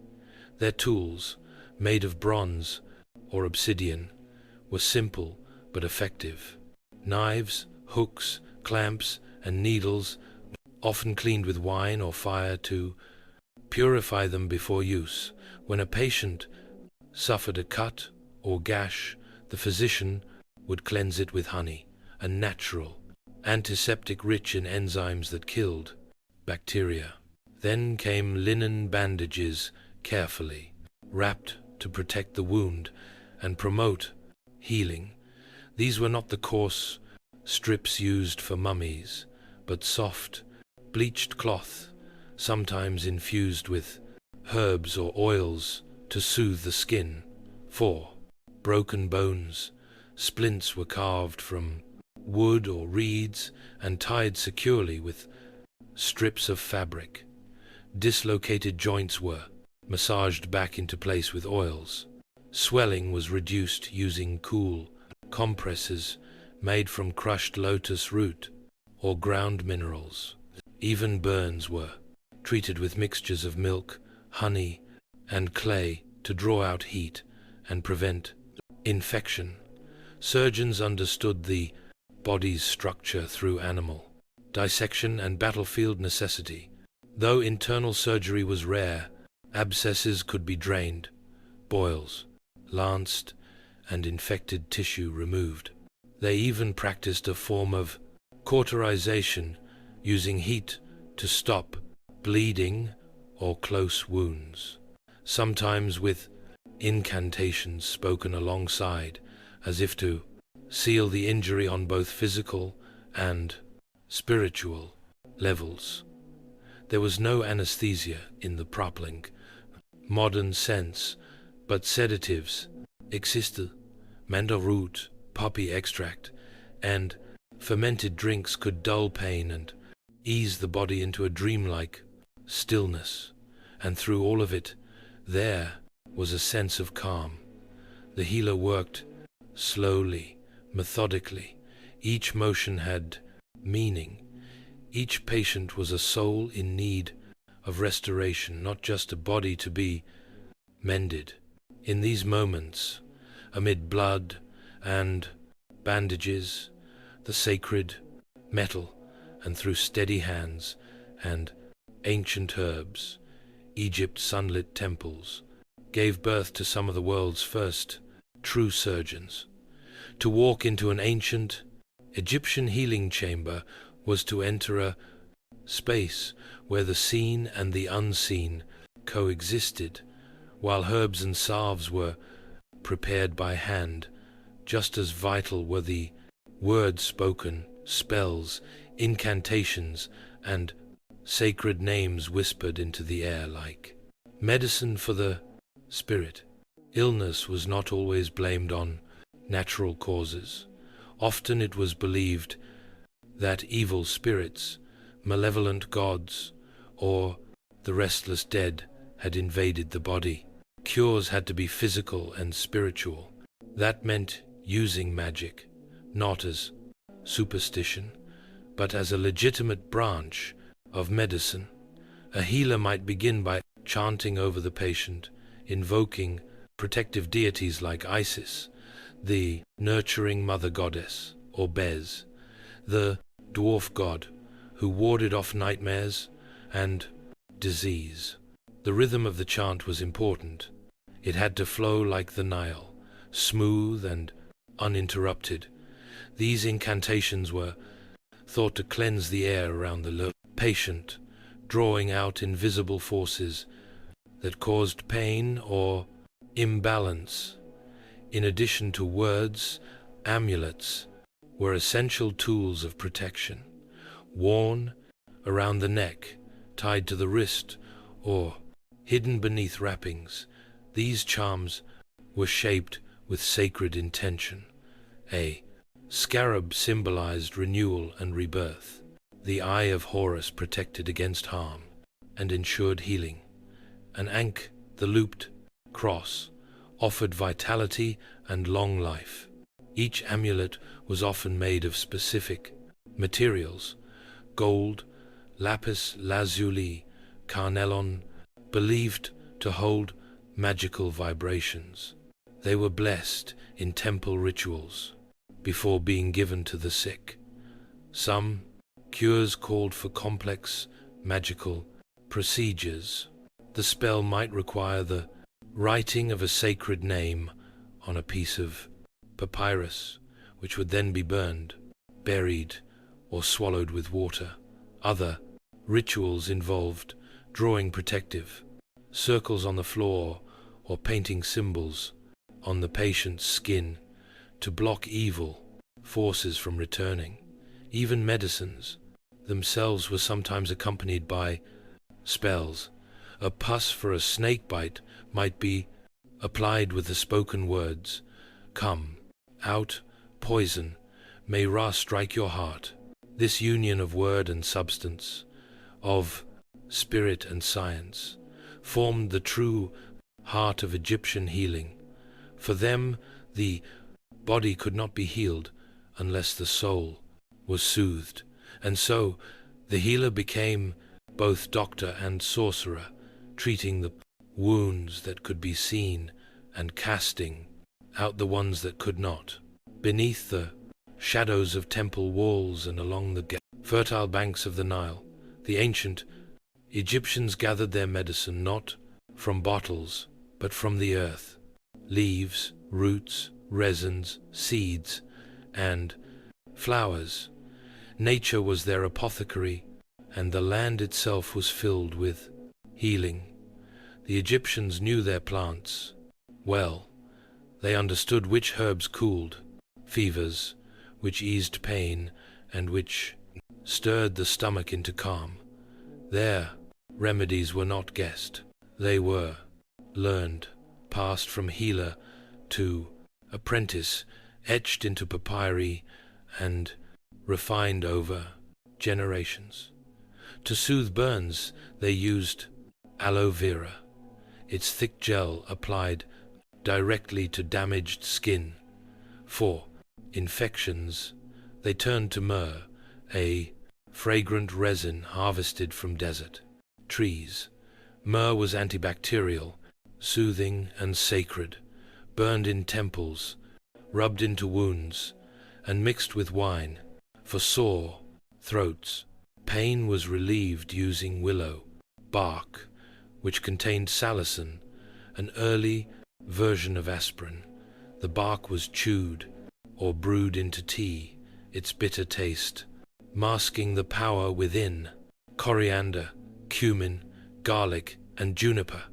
Their tools, made of bronze or obsidian, were simple but effective. Knives, hooks, clamps, and needles, often cleaned with wine or fire to purify them before use. When a patient suffered a cut or gash, the physician would cleanse it with honey, a natural antiseptic rich in enzymes that killed bacteria. Then came linen bandages, carefully wrapped to protect the wound and promote healing. These were not the coarse strips used for mummies, but soft, bleached cloth, sometimes infused with herbs or oils to soothe the skin. 4. Broken bones. Splints were carved from wood or reeds and tied securely with strips of fabric. Dislocated joints were massaged back into place with oils. Swelling was reduced using cool compresses made from crushed lotus root or ground minerals. Even burns were treated with mixtures of milk, honey, and clay to draw out heat and prevent infection. Surgeons understood the body's structure through animal dissection and battlefield necessity. Though internal surgery was rare, abscesses could be drained, boils lanced, and infected tissue removed. They even practiced a form of cauterization, using heat to stop bleeding or close wounds, sometimes with incantations spoken alongside, as if to seal the injury on both physical and spiritual levels. There was no anesthesia in the crackling modern sense, but sedatives existed. Mandel root, poppy extract, and fermented drinks could dull pain and ease the body into a dreamlike stillness, and through all of it, there was a sense of calm. The healer worked slowly, methodically. Each motion had meaning. Each patient was a soul in need of restoration, not just a body to be mended. In these moments, amid blood and bandages, the sacred metal, and through steady hands and ancient herbs, Egypt's sunlit temples gave birth to some of the world's first true surgeons. To walk into an ancient Egyptian healing chamber was to enter a space where the seen and the unseen coexisted, while herbs and salves were prepared by hand. Just as vital were the words spoken, spells, incantations, and sacred names whispered into the air like medicine for the spirit. Illness was not always blamed on natural causes. Often it was believed that evil spirits, malevolent gods, or the restless dead had invaded the body. Cures had to be physical and spiritual. That meant using magic, not as superstition, but as a legitimate branch of medicine. A healer might begin by chanting over the patient, invoking protective deities like Isis, the nurturing mother goddess, or Bez, the dwarf god who warded off nightmares and disease. The rhythm of the chant was important. It had to flow like the Nile, smooth and uninterrupted. These incantations were thought to cleanse the air around the patient, drawing out invisible forces that caused pain or imbalance. In addition to words, amulets were essential tools of protection, worn around the neck, tied to the wrist, or hidden beneath wrappings. These charms were shaped with sacred intention. A scarab symbolized renewal and rebirth. The eye of Horus protected against harm and ensured healing. An ankh, the looped cross, offered vitality and long life. Each amulet was often made of specific materials: gold, lapis lazuli, carnelian, believed to hold magical vibrations. They were blessed in temple rituals before being given to the sick. Some cures called for complex magical procedures. The spell might require the writing of a sacred name on a piece of papyrus, which would then be burned, buried, or swallowed with water. Other rituals involved drawing protective circles on the floor or painting symbols on the patient's skin to block evil forces from returning. Even medicines themselves were sometimes accompanied by spells. A pus for a snake bite might be applied with the spoken words, "Come, out, poison, may Ra strike your heart." This union of word and substance, of spirit and science, formed the true heart of Egyptian healing. For them, the body could not be healed unless the soul was soothed, and so the healer became both doctor and sorcerer, treating the wounds that could be seen and casting out the ones that could not. Beneath the shadows of temple walls and along the fertile banks of the Nile, the ancient Egyptians gathered their medicine not from bottles, but from the earth. Leaves, roots, resins, seeds, and flowers. Nature was their apothecary, and the land itself was filled with healing. The Egyptians knew their plants well. They understood which herbs cooled fevers, which eased pain, and which stirred the stomach into calm. Their remedies were not guessed. They were learned, passed from healer to apprentice, etched into papyri, and refined over generations. To soothe burns, they used aloe vera, its thick gel applied directly to damaged skin. For infections, they turned to myrrh, a fragrant resin harvested from desert trees. Myrrh was antibacterial, soothing and sacred, burned in temples, rubbed into wounds, and mixed with wine. For sore throats, pain was relieved using willow bark, which contained salicin, an early version of aspirin. The bark was chewed or brewed into tea, its bitter taste masking the power within. Coriander, cumin, garlic, and juniper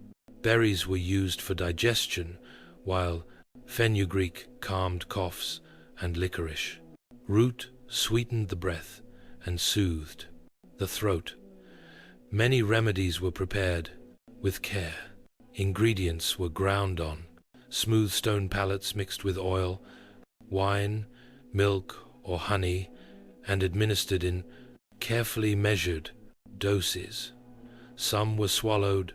berries were used for digestion, while fenugreek calmed coughs and licorice root sweetened the breath and soothed the throat. Many remedies were prepared with care. Ingredients were ground on smooth stone pallets mixed with oil, wine, milk, or honey, and administered in carefully measured doses. Some were swallowed,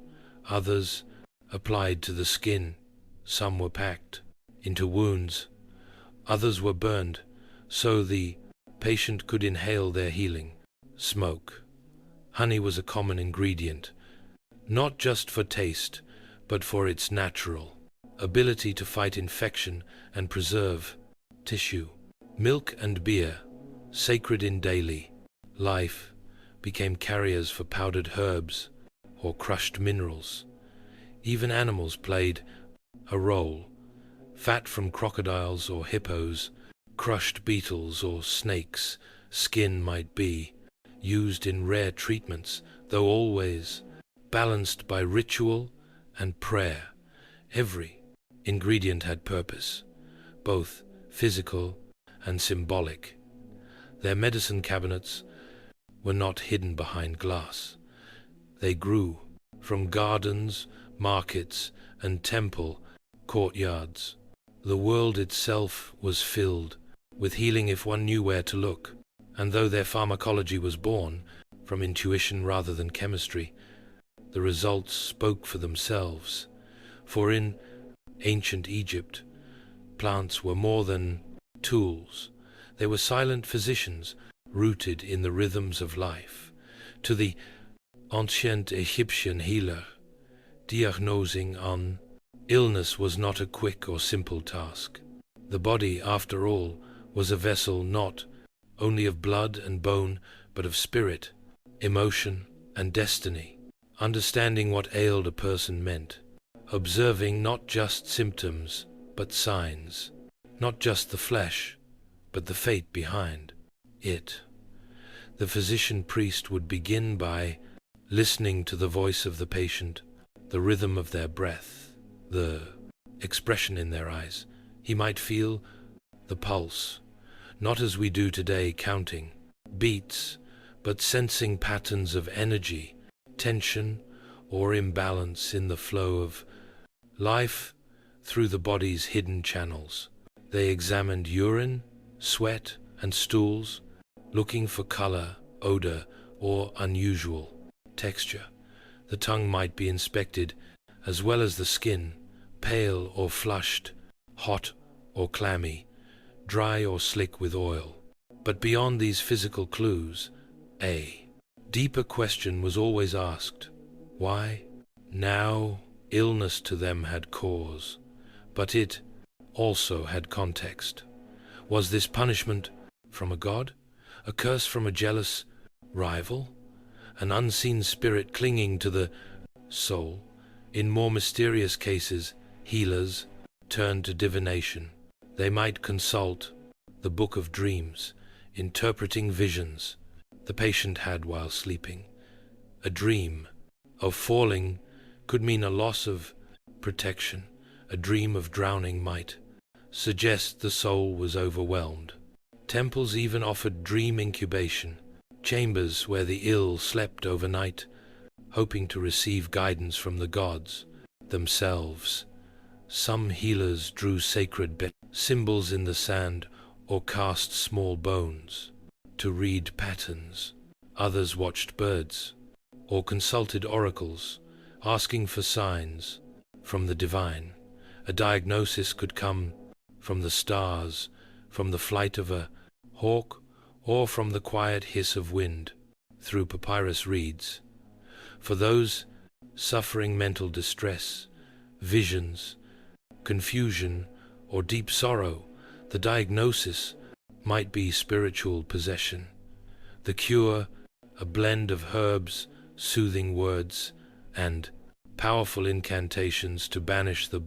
others applied to the skin. Some were packed into wounds, others were burned so the patient could inhale their healing. Smoke. Honey was a common ingredient, not just for taste, but for its natural ability to fight infection and preserve tissue. Milk and beer, sacred in daily life, became carriers for powdered herbs or crushed minerals. Even animals played a role. Fat from crocodiles or hippos, crushed beetles or snakes' skin might be used in rare treatments, though always balanced by ritual and prayer. Every ingredient had purpose, both physical and symbolic. Their medicine cabinets were not hidden behind glass. They grew from gardens, markets, and temple courtyards. The world itself was filled with healing if one knew where to look, and though their pharmacology was born from intuition rather than chemistry, the results spoke for themselves. For in ancient Egypt, plants were more than tools. They were silent physicians, rooted in the rhythms of life. To the ancient Egyptian healer, diagnosing an illness was not a quick or simple task. The body, after all, was a vessel not only of blood and bone, but of spirit, emotion, and destiny. Understanding what ailed a person meant observing not just symptoms, but signs, not just the flesh, but the fate behind it. The physician-priest would begin by listening to the voice of the patient, the rhythm of their breath, the expression in their eyes. He might feel the pulse, not as we do today, counting beats, but sensing patterns of energy, tension, or imbalance in the flow of life through the body's hidden channels. They examined urine, sweat, and stools, looking for color, odor, or unusual texture. The tongue might be inspected, as well as the skin, pale or flushed, hot or clammy, dry or slick with oil. But beyond these physical clues, a deeper question was always asked. Why? Now, illness to them had cause, but it also had context. Was this punishment from a god? A curse from a jealous rival? An unseen spirit clinging to the soul? In more mysterious cases, healers turned to divination. They might consult the Book of Dreams, interpreting visions the patient had while sleeping. A dream of falling could mean a loss of protection. A dream of drowning might suggest the soul was overwhelmed. Temples even offered dream incubation, chambers where the ill slept overnight, hoping to receive guidance from the gods themselves. Some healers drew sacred symbols in the sand or cast small bones to read patterns. Others watched birds or consulted oracles, asking for signs from the divine. A diagnosis could come from the stars, from the flight of a hawk, or from the quiet hiss of wind through papyrus reeds. For those suffering mental distress, visions, confusion, or deep sorrow, the diagnosis might be spiritual possession. The cure, a blend of herbs, soothing words, and powerful incantations to banish the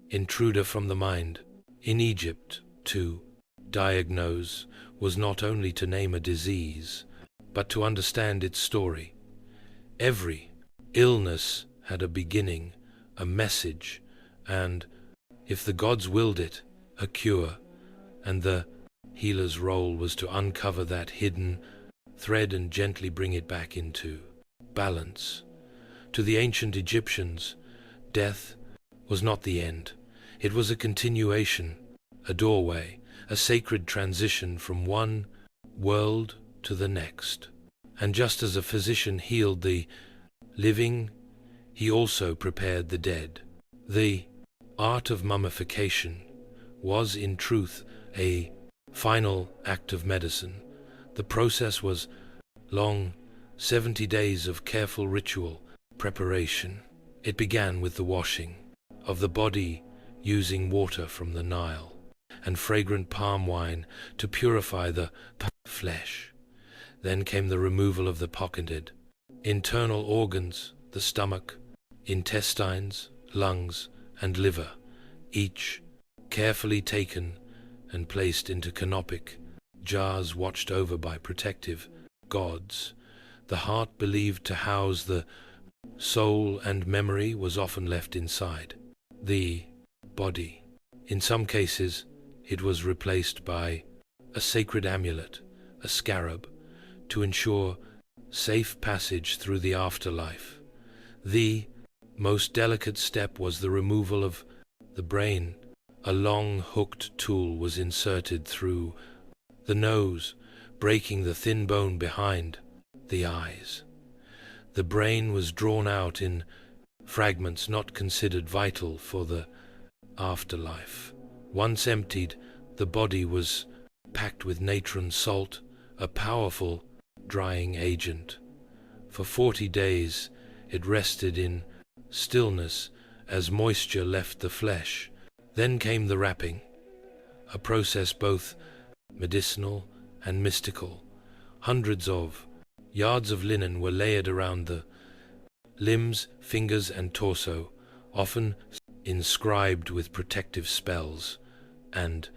intruder from the mind. In Egypt, to diagnose was not only to name a disease, but to understand its story. Every illness had a beginning, a message, and, if the gods willed it, a cure, and the healer's role was to uncover that hidden thread and gently bring it back into balance. To the ancient Egyptians, death was not the end. It was a continuation, a doorway, a sacred transition from one world to the next. And just as a physician healed the living, he also prepared the dead. The art of mummification was, in truth, a final act of medicine. The process was long, 70 days of careful ritual preparation. It began with the washing of the body using water from the Nile and fragrant palm wine to purify the flesh. Then came the removal of the pocketed internal organs, the stomach, intestines, lungs, and liver, each carefully taken and placed into canopic jars watched over by protective gods. The heart, believed to house the soul and memory, was often left inside the body. In some cases, it was replaced by a sacred amulet, a scarab, to ensure safe passage through the afterlife. The most delicate step was the removal of the brain. A long hooked tool was inserted through the nose, breaking the thin bone behind the eyes. The brain was drawn out in fragments not considered vital for the afterlife. Once emptied, the body was packed with natron salt, a powerful drying agent. For 40 days it rested in stillness as moisture left the flesh. Then came the wrapping, a process both medicinal and mystical. Hundreds of yards of linen were layered around the limbs, fingers, and torso, often inscribed with protective spells and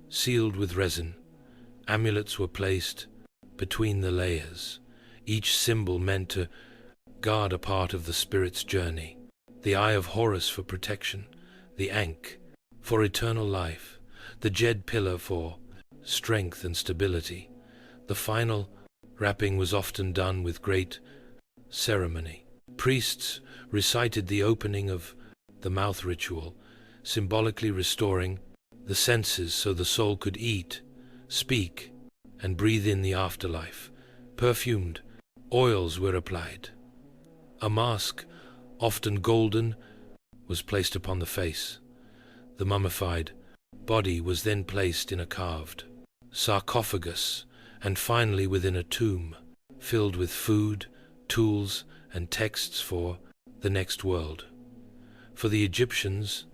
sealed with resin. Amulets were placed between the layers, each symbol meant to guard a part of the spirit's journey. The Eye of Horus for protection, the Ankh for eternal life, the Jed pillar for strength and stability. The final wrapping was often done with great ceremony. Priests recited the opening of the mouth ritual, symbolically restoring the senses so the soul could eat, speak, and breathe in the afterlife. Perfumed oils were applied. A mask, often golden, was placed upon the face. The mummified body was then placed in a carved sarcophagus, and finally within a tomb, filled with food, tools, and texts for the next world. For the Egyptians,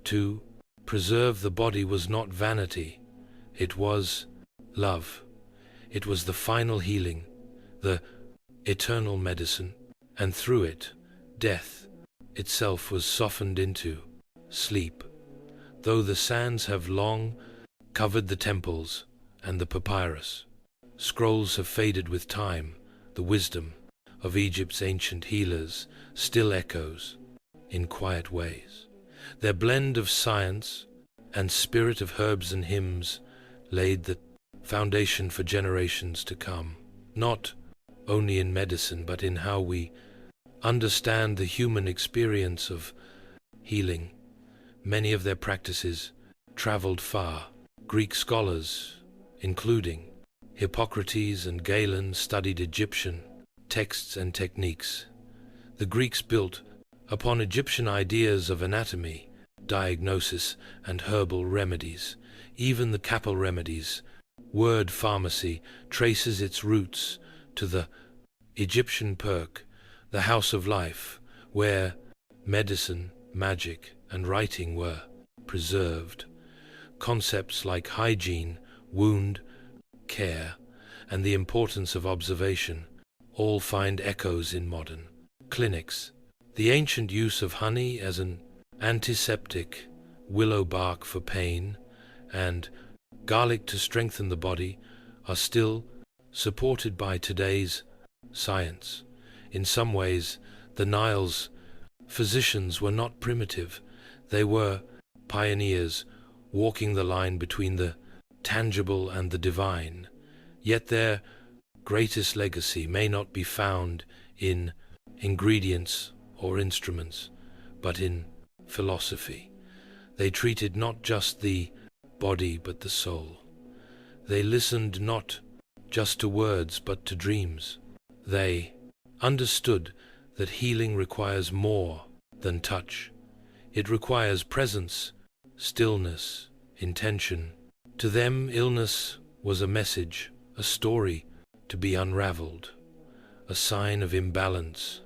to preserve the body was not vanity, it was love. It was the final healing, the eternal medicine, and through it, death itself was softened into sleep. Though the sands have long covered the temples and the papyrus, scrolls have faded with time, the wisdom of Egypt's ancient healers still echoes in quiet ways. Their blend of science and spirit of herbs and hymns laid the foundation for generations to come, not only in medicine but in how we understand the human experience of healing. Many of their practices traveled far. Greek scholars, including Hippocrates and Galen, studied Egyptian texts and techniques. The Greeks built upon Egyptian ideas of anatomy, diagnosis, and herbal remedies. Even the capal remedies word pharmacy traces its roots to the Egyptian Perk, the house of life, where medicine, magic, and writing were preserved. Concepts like hygiene, wound care, and the importance of observation all find echoes in modern clinics. The ancient use of honey as an antiseptic, willow bark for pain, and garlic to strengthen the body are still supported by today's science. In some ways, the Nile's physicians were not primitive. They were pioneers, walking the line between the tangible and the divine. Yet their greatest legacy may not be found in ingredients or instruments, but in philosophy. They treated not just the body but the soul. They listened not just to words but to dreams. They understood that healing requires more than touch. It requires presence, stillness, intention. To them, illness was a message, a story to be unraveled, a sign of imbalance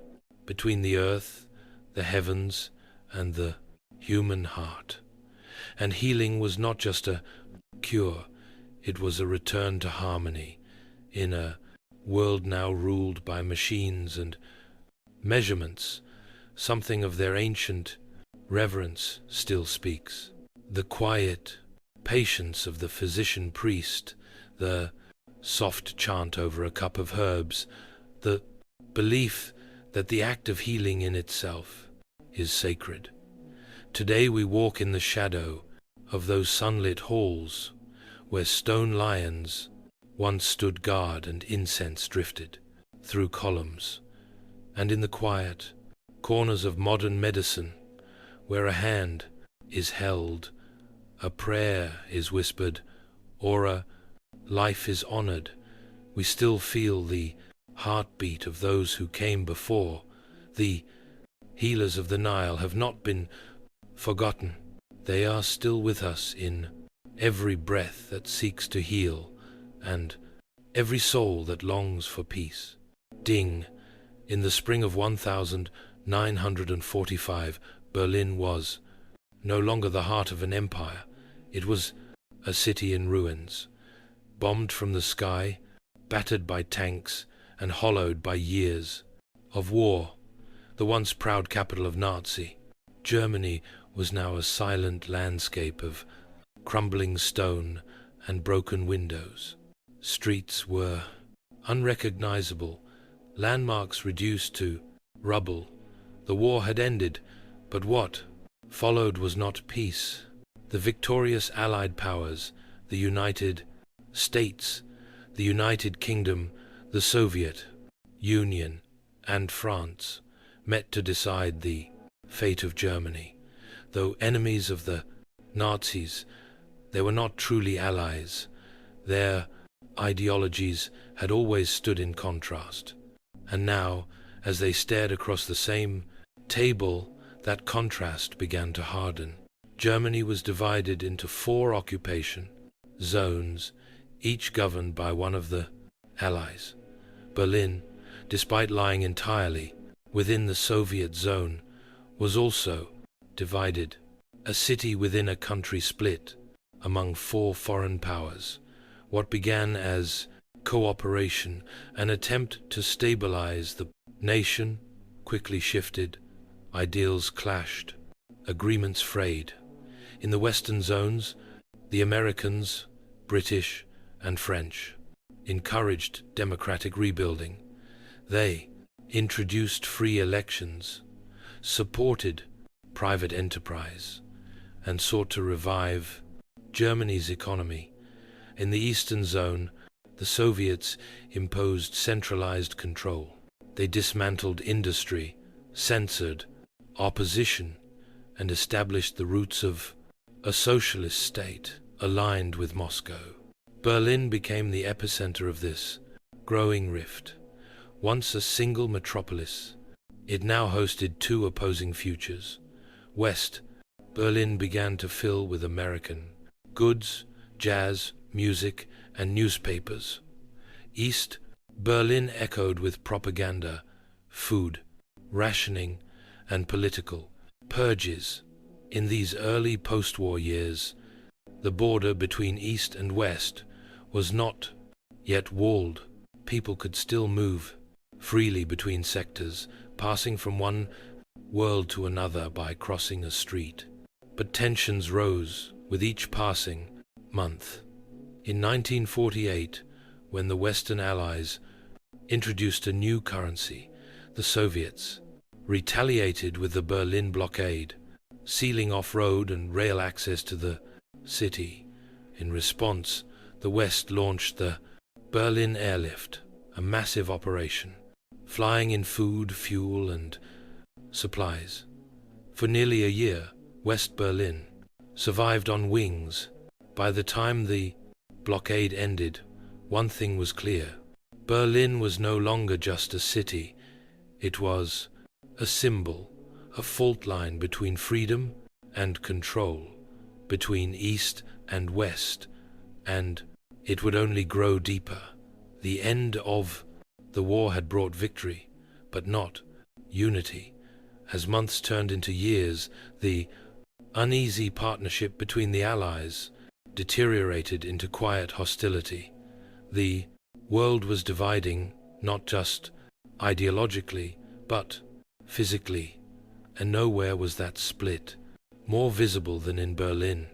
between the earth, the heavens, and the human heart. And healing was not just a cure, it was a return to harmony in a world now ruled by machines and measurements. Something of their ancient reverence still speaks. The quiet patience of the physician-priest, the soft chant over a cup of herbs, the belief that the act of healing in itself is sacred. Today we walk in the shadow of those sunlit halls where stone lions once stood guard and incense drifted through columns, and in the quiet corners of modern medicine where a hand is held, a prayer is whispered, or a life is honored, we still feel the heartbeat of those who came before. The healers of the Nile have not been forgotten. They are still with us in every breath that seeks to heal and every soul that longs for peace. Ding! In the spring of 1945, Berlin was no longer the heart of an empire. It was a city in ruins, bombed from the sky, battered by tanks, and hollowed by years of war. The once proud capital of Nazi Germany was now a silent landscape of crumbling stone and broken windows. Streets were unrecognizable, landmarks reduced to rubble. The war had ended, but what followed was not peace. The victorious Allied powers, the United States, the United Kingdom, the Soviet Union, and France, met to decide the fate of Germany. Though enemies of the Nazis, they were not truly allies. Their ideologies had always stood in contrast. And now, as they stared across the same table, that contrast began to harden. Germany was divided into 4 occupation zones, each governed by one of the Allies. Berlin, despite lying entirely within the Soviet zone, was also divided, a city within a country split among 4 foreign powers. What began as cooperation, an attempt to stabilize the nation, quickly shifted, ideals clashed, agreements frayed. In the Western zones, the Americans, British, and French encouraged democratic rebuilding. They introduced free elections, supported private enterprise, and sought to revive Germany's economy. In the Eastern Zone, the Soviets imposed centralized control. They dismantled industry, censored opposition, and established the roots of a socialist state aligned with Moscow. Berlin became the epicenter of this growing rift. Once a single metropolis, it now hosted 2 opposing futures. West, Berlin began to fill with American goods, jazz, music, and newspapers. East, Berlin echoed with propaganda, food, rationing, and political purges. In these early post-war years, the border between East and West was not yet walled. People could still move freely between sectors, passing from one world to another by crossing a street. But tensions rose with each passing month. In 1948, when the Western Allies introduced a new currency, the Soviets retaliated with the Berlin blockade, sealing off road and rail access to the city. In response, the West launched the Berlin Airlift, a massive operation, flying in food, fuel, and supplies. For nearly a year, West Berlin survived on wings. By the time the blockade ended, one thing was clear. Berlin was no longer just a city. It was a symbol, a fault line between freedom and control, between East and West, and it would only grow deeper. The end of the war had brought victory, but not unity. As months turned into years, the uneasy partnership between the Allies deteriorated into quiet hostility. The world was dividing, not just ideologically, but physically, and nowhere was that split more visible than in Berlin.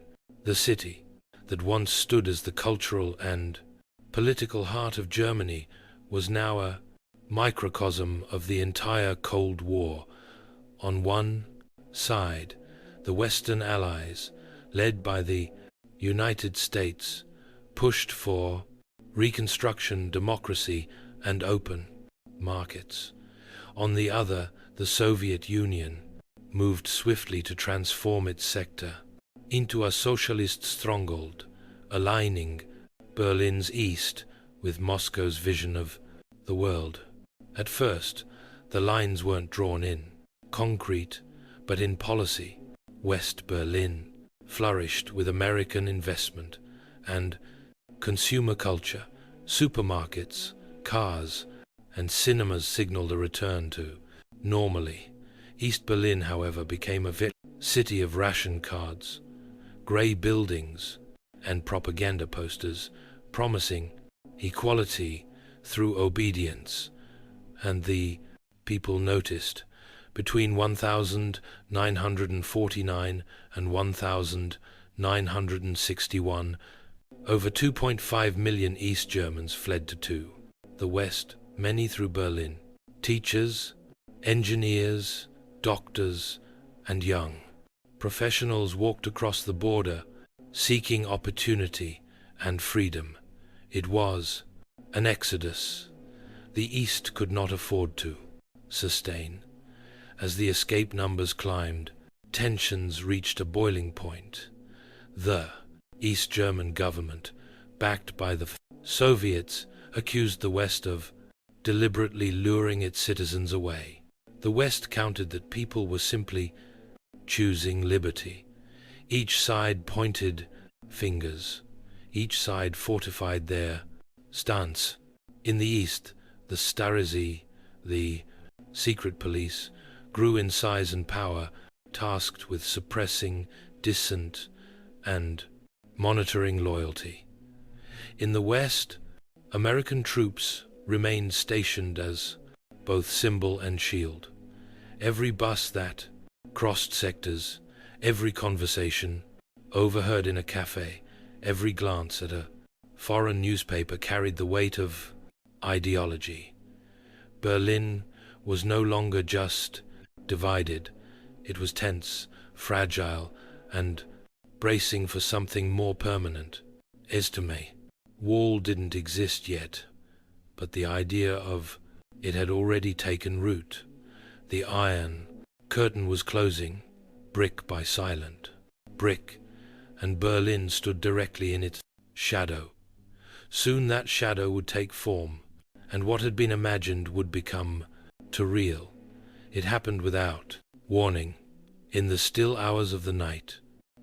The city that once stood as the cultural and political heart of Germany was now a microcosm of the entire Cold War. On one side, the Western Allies, led by the United States, pushed for reconstruction, democracy, and open markets. On the other, the Soviet Union moved swiftly to transform its sector into a socialist stronghold, aligning Berlin's east with Moscow's vision of the world. At first, the lines weren't drawn in concrete, but in policy. West Berlin flourished with American investment and consumer culture. Supermarkets, cars, and cinemas signaled a return to normally. East Berlin, however, became a city of ration cards, grey buildings, and propaganda posters promising equality through obedience. And the people noticed. Between 1949 and 1961, over 2.5 million East Germans fled to the West, many through Berlin. Teachers, engineers, doctors, and young professionals walked across the border, seeking opportunity and freedom. It was an exodus the East could not afford to sustain. As the escape numbers climbed, tensions reached a boiling point. The East German government, backed by the Soviets, accused the West of deliberately luring its citizens away. The West countered that people were simply choosing liberty. Each side pointed fingers. Each side fortified their stance. In the East, the Stasi, the secret police, grew in size and power, tasked with suppressing dissent and monitoring loyalty. In the West, American troops remained stationed as both symbol and shield. Every bus that crossed sectors, every conversation overheard in a cafe, every glance at a foreign newspaper carried the weight of ideology. Berlin was no longer just divided. It was tense, fragile, and bracing for something more permanent. Estime. Wall didn't exist yet, but the idea of it had already taken root. The iron curtain was closing, brick by silent brick, and Berlin stood directly in its shadow. Soon that shadow would take form, and what had been imagined would become too real. It happened without warning. In the still hours of the night,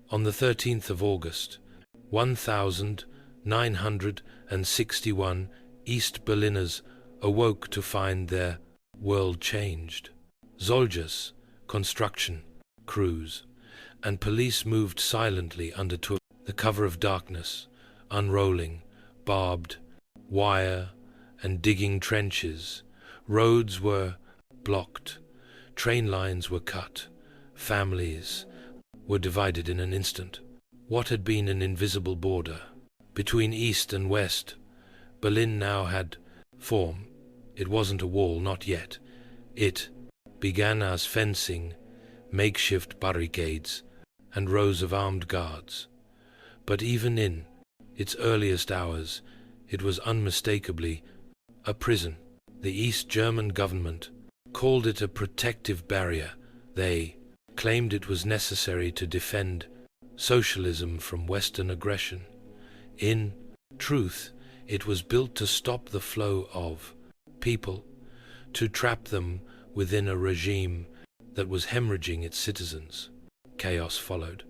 on the 13th of August, 1961, East Berliners awoke to find their world changed. Soldiers, construction crews, and police moved silently under the cover of darkness, unrolling barbed wire and digging trenches. Roads were blocked, train lines were cut, families were divided in an instant. What had been an invisible border between East and West, Berlin now had form. It wasn't a wall, not yet. It began as fencing, makeshift barricades, and rows of armed guards. But even in its earliest hours, it was unmistakably a prison. The East German government called it a protective barrier. They claimed it was necessary to defend socialism from Western aggression. In truth, it was built to stop the flow of people, to trap them within a regime that was hemorrhaging its citizens. Chaos followed.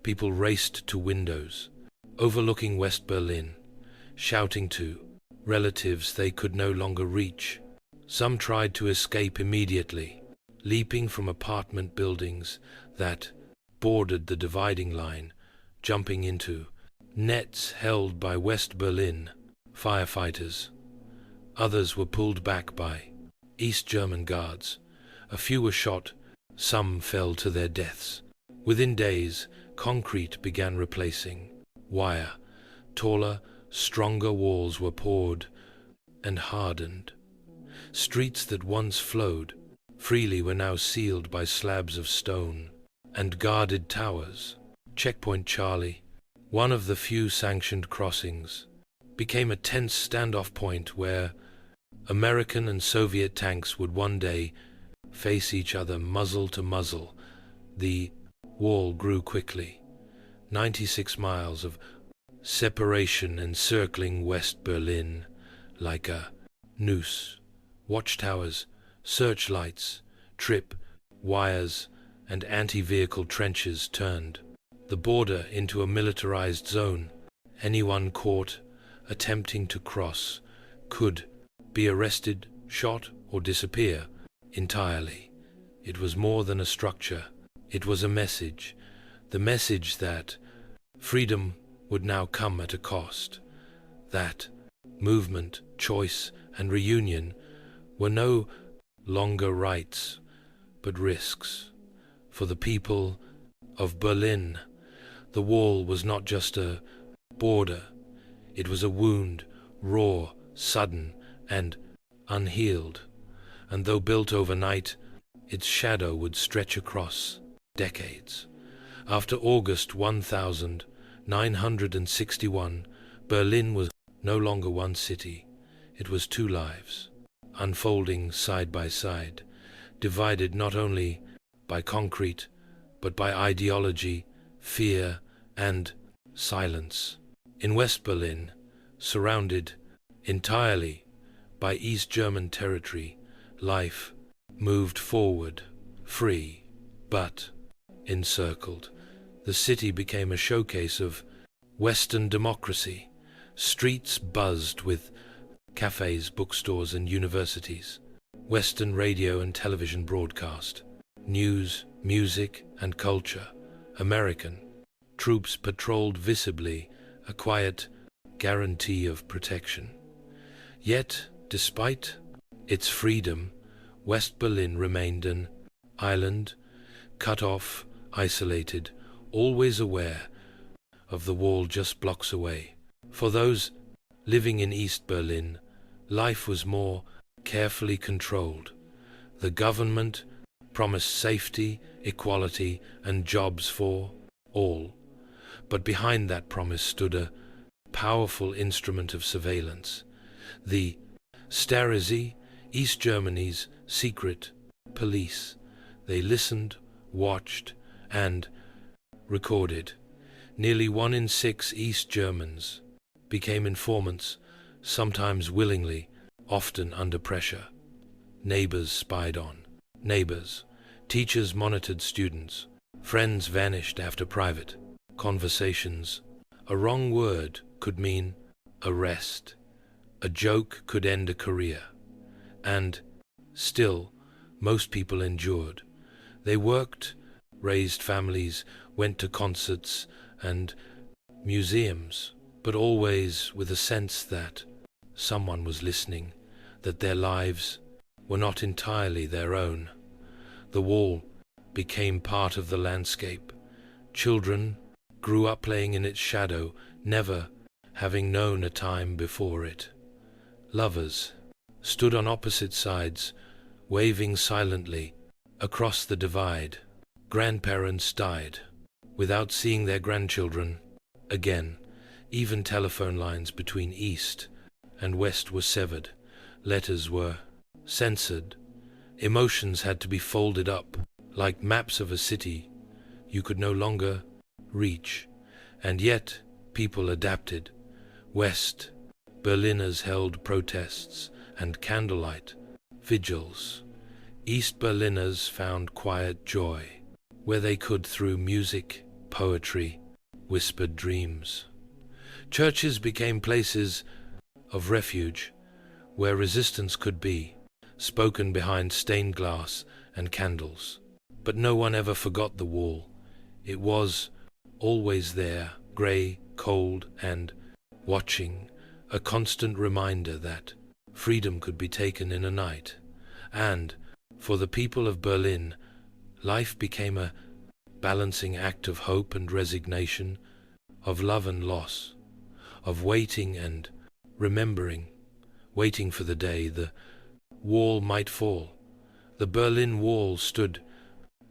People raced to windows overlooking West Berlin, shouting to relatives they could no longer reach. Some tried to escape immediately, leaping from apartment buildings that bordered the dividing line, jumping into nets held by West Berlin firefighters. Others were pulled back by East German guards. A few were shot, some fell to their deaths. Within days, concrete began replacing wire. Taller, stronger walls were poured and hardened. Streets that once flowed freely were now sealed by slabs of stone and guarded towers. Checkpoint Charlie, one of the few sanctioned crossings, became a tense standoff point where American and Soviet tanks would one day face each other muzzle to muzzle. The wall grew quickly. 96 miles of separation encircling West Berlin like a noose. Watchtowers, searchlights, trip wires, and anti-vehicle trenches turned the border into a militarized zone. Anyone caught attempting to cross could be arrested, shot, or disappear entirely. It was more than a structure. It was a message. The message that freedom would now come at a cost. That movement, choice, and reunion were no longer rights, but risks. For the people of Berlin, the wall was not just a border. It was a wound, raw, sudden, and unhealed. And though built overnight, its shadow would stretch across decades. After August 1961, Berlin was no longer one city. It was two lives, unfolding side by side, divided not only by concrete, but by ideology, fear, and silence. In West Berlin, surrounded entirely by East German territory, life moved forward, free, but encircled. The city became a showcase of Western democracy. Streets buzzed with cafes, bookstores, and universities. Western radio and television broadcast. News, music, and culture. American troops patrolled visibly, a quiet guarantee of protection. Yet, despite its freedom, West Berlin remained an island, cut off, isolated, always aware of the wall just blocks away. For those living in East Berlin, life was more carefully controlled. The government promised safety, equality, and jobs for all. But behind that promise stood a powerful instrument of surveillance. The Stasi, East Germany's secret police. They listened, watched, and recorded. Nearly 1 in 6 East Germans became informants, sometimes willingly, often under pressure. Neighbors spied on neighbors. Teachers monitored students. Friends vanished after private conversations. A wrong word could mean arrest. A joke could end a career. And still, most people endured. They worked, raised families, went to concerts and museums, but always with a sense that someone was listening, that their lives were not entirely their own. The wall became part of the landscape. Children grew up playing in its shadow, never having known a time before it. Lovers stood on opposite sides, waving silently across the divide. Grandparents died without seeing their grandchildren again. Even telephone lines between East and West were severed. Letters were censored. Emotions had to be folded up like maps of a city you could no longer reach. And yet people adapted. West Berliners held protests and candlelight vigils. East Berliners found quiet joy where they could through music, poetry, whispered dreams. Churches became places of refuge where resistance could be, spoken behind stained glass and candles. But no one ever forgot the wall. It was always there, grey, cold, and watching, a constant reminder that freedom could be taken in a night. And, for the people of Berlin, life became a balancing act of hope and resignation, of love and loss, of waiting and remembering, waiting for the day the wall might fall. The Berlin Wall stood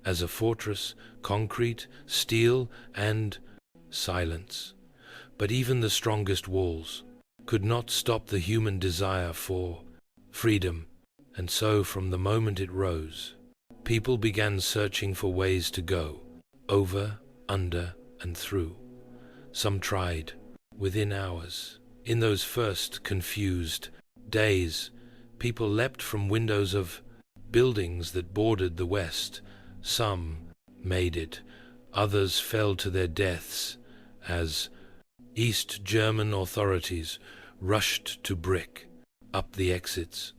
as a fortress, concrete, steel, and silence. But even the strongest walls could not stop the human desire for freedom, and so from the moment it rose, people began searching for ways to go, over, under, and through. Some tried within hours. In those first confused days, people leapt from windows of buildings that bordered the West. Some made it, others fell to their deaths as East German authorities rushed to brick up the exits.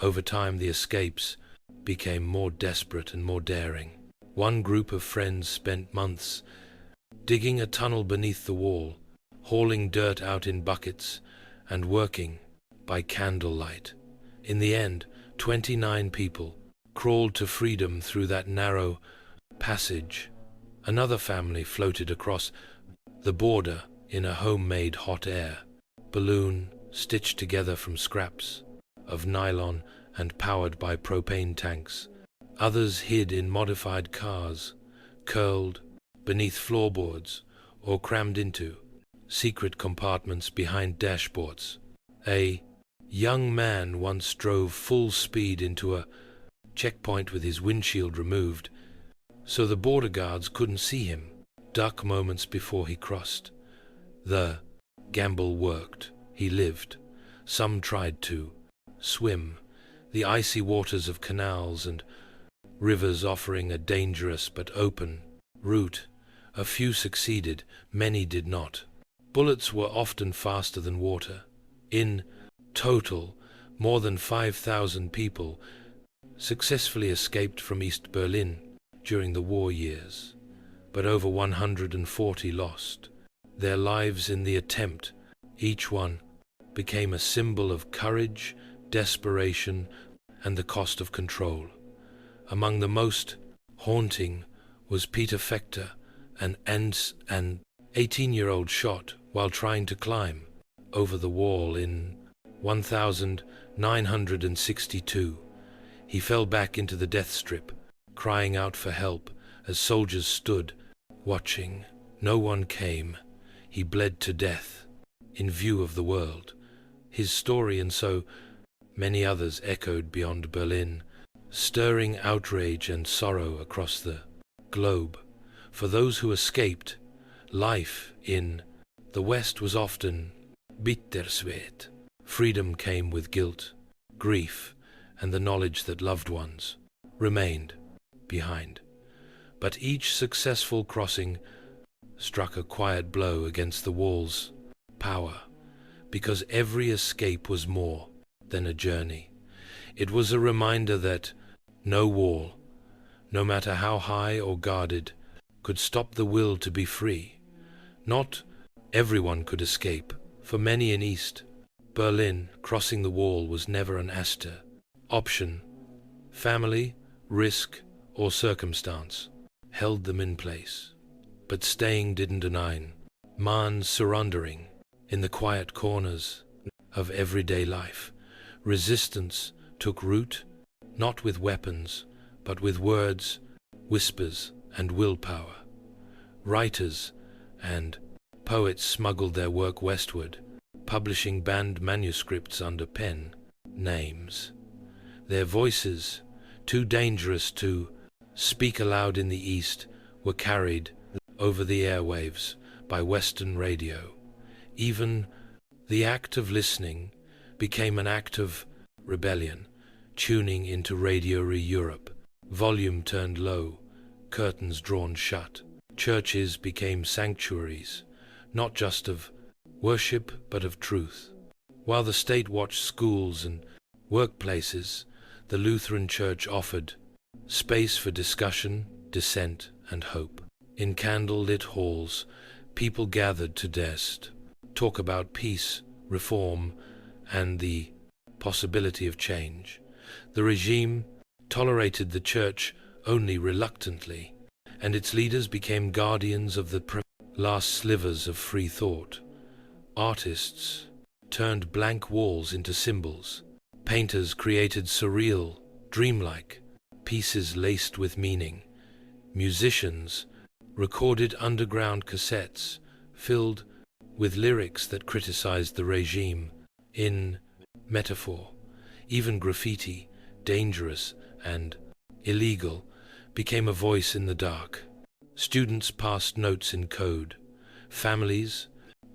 Over time, the escapes became more desperate and more daring. One group of friends spent months digging a tunnel beneath the wall, hauling dirt out in buckets, and working by candlelight. In the end, 29 people crawled to freedom through that narrow passage. Another family floated across the border in a homemade hot air balloon stitched together from scraps of nylon and powered by propane tanks. Others hid in modified cars, curled beneath floorboards, or crammed into secret compartments behind dashboards. A young man once drove full speed into a checkpoint with his windshield removed. so the border guards couldn't see him. Dark moments before he crossed. The gamble worked. He lived. Some tried to swim the icy waters of canals and rivers, offering a dangerous but open route. A few succeeded, many did not. Bullets were often faster than water. In total, more than 5,000 people successfully escaped from East Berlin during the war years, but over 140 lost their lives in the attempt. Each one became a symbol of courage, desperation, and the cost of control. Among the most haunting was Peter Fechter, an 18-year-old shot while trying to climb over the wall in 1962. He fell back into the death strip, crying out for help as soldiers stood watching. No one came. He bled to death in view of the world. His story and so many others echoed beyond Berlin, stirring outrage and sorrow across the globe. For those who escaped, life in the West was often bittersweet. Freedom came with guilt, grief, and the knowledge that loved ones remained behind. But each successful crossing struck a quiet blow against the wall's power, because every escape was more than a journey. It was a reminder that no wall, no matter how high or guarded, could stop the will to be free. Not everyone could escape. For many in East Berlin, crossing the wall was never an option. Family, risk, or circumstance held them in place. But staying didn't deny man surrendering. In the quiet corners of everyday life, resistance took root, not with weapons, but with words, whispers, and willpower. Writers and poets smuggled their work westward, publishing banned manuscripts under pen names. Their voices, too dangerous to speak aloud in the East, were carried over the airwaves by Western radio. Even the act of listening became an act of rebellion, tuning into Radio Europe. Volume turned low, curtains drawn shut. Churches became sanctuaries, not just of worship, but of truth. While the state watched schools and workplaces, the Lutheran Church offered space for discussion, dissent, and hope. In candle-lit halls, people gathered to talk about peace, reform, and the possibility of change. The regime tolerated the church only reluctantly, and its leaders became guardians of the last slivers of free thought. Artists turned blank walls into symbols. Painters created surreal, dreamlike pieces laced with meaning. Musicians recorded underground cassettes filled with lyrics that criticized the regime. In metaphor, even graffiti, dangerous and illegal, became a voice in the dark. Students passed notes in code. Families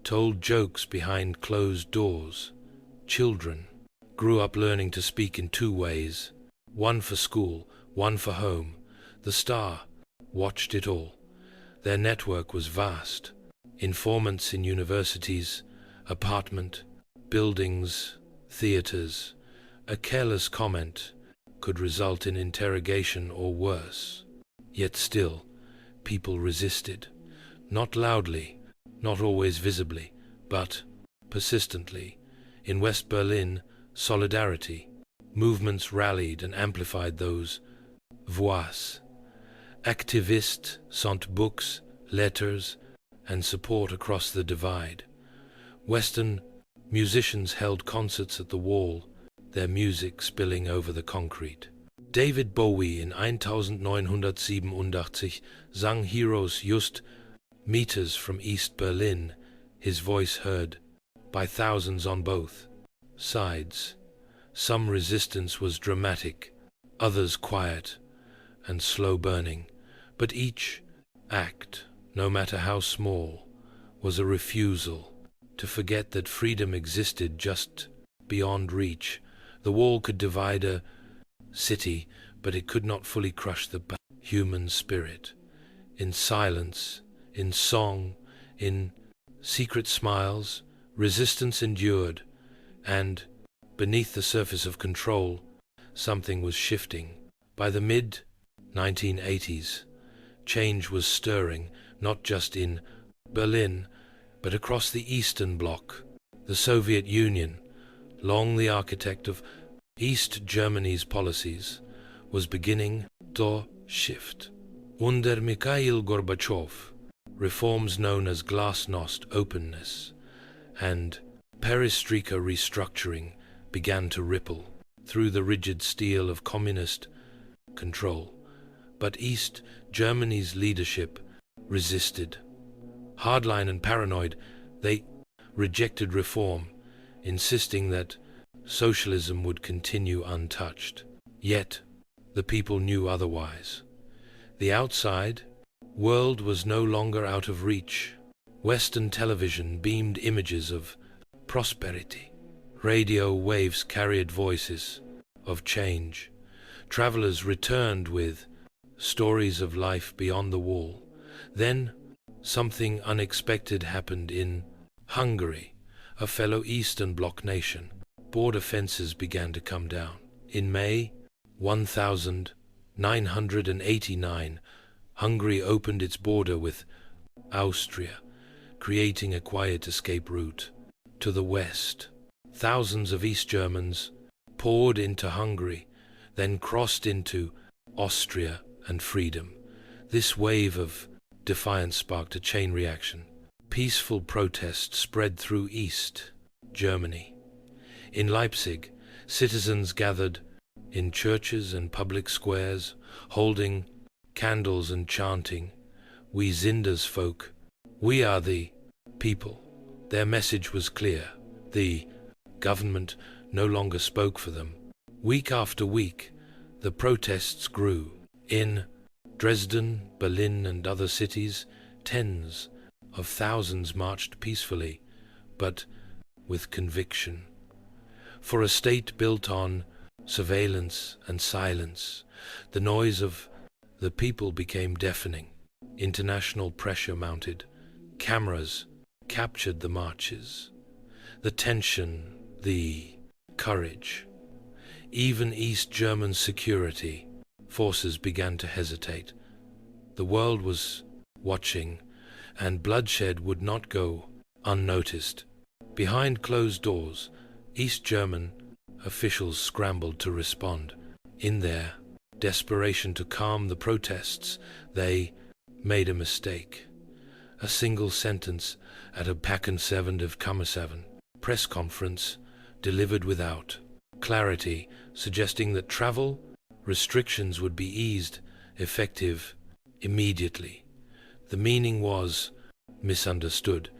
told jokes behind closed doors. Children grew up learning to speak in two ways, one for school, one for home. The Star watched it all. Their network was vast. Informants in universities, apartment buildings, theaters. A careless comment could result in interrogation or worse. Yet still, people resisted. Not loudly, not always visibly, but persistently. In West Berlin, solidarity movements rallied and amplified those voix. Activists sent books, letters, and support across the divide. Western musicians held concerts at the wall, their music spilling over the concrete. David Bowie in 1987 sang Heroes just meters from East Berlin, his voice heard by thousands on both sides. Some resistance was dramatic, others quiet and slow burning, But each act, no matter how small, was a refusal to forget that freedom existed just beyond reach. The wall could divide a city, but it could not fully crush the human spirit. In silence, in song, in secret smiles, resistance endured, and beneath the surface of control, something was shifting. By the mid-1980s, change was stirring, not just in Berlin, but across the Eastern Bloc. The Soviet Union, long the architect of East Germany's policies, was beginning to shift. Under Mikhail Gorbachev, reforms known as glasnost openness and perestroika restructuring began to ripple through the rigid steel of communist control. But East Germany's leadership resisted. Hardline and paranoid, they rejected reform, insisting that socialism would continue untouched. Yet, the people knew otherwise. The outside world was no longer out of reach. Western television beamed images of prosperity. Radio waves carried voices of change. Travelers returned with stories of life beyond the wall. Then, something unexpected happened in Hungary, a fellow Eastern Bloc nation. Border fences began to come down. In May 1989, Hungary opened its border with Austria, creating a quiet escape route. To the west, thousands of East Germans poured into Hungary, then crossed into Austria and freedom. This wave of defiance sparked a chain reaction. Peaceful protests spread through East Germany. In Leipzig, citizens gathered in churches and public squares, holding candles and chanting, "We sind das Volk, we are the people." Their message was clear. The government no longer spoke for them. Week after week, the protests grew. In Dresden, Berlin, and other cities, tens of thousands marched peacefully, but with conviction. For a state built on surveillance and silence, the noise of the people became deafening. International pressure mounted. Cameras captured the marches, the tension, the courage. Even East German security forces began to hesitate. The world was watching, and bloodshed would not go unnoticed. Behind closed doors, East German officials scrambled to respond. In their desperation to calm the protests, they made a mistake. A single sentence at a Packen-7 press conference delivered without clarity, suggesting that travel restrictions would be eased effective immediately. The meaning was misunderstood.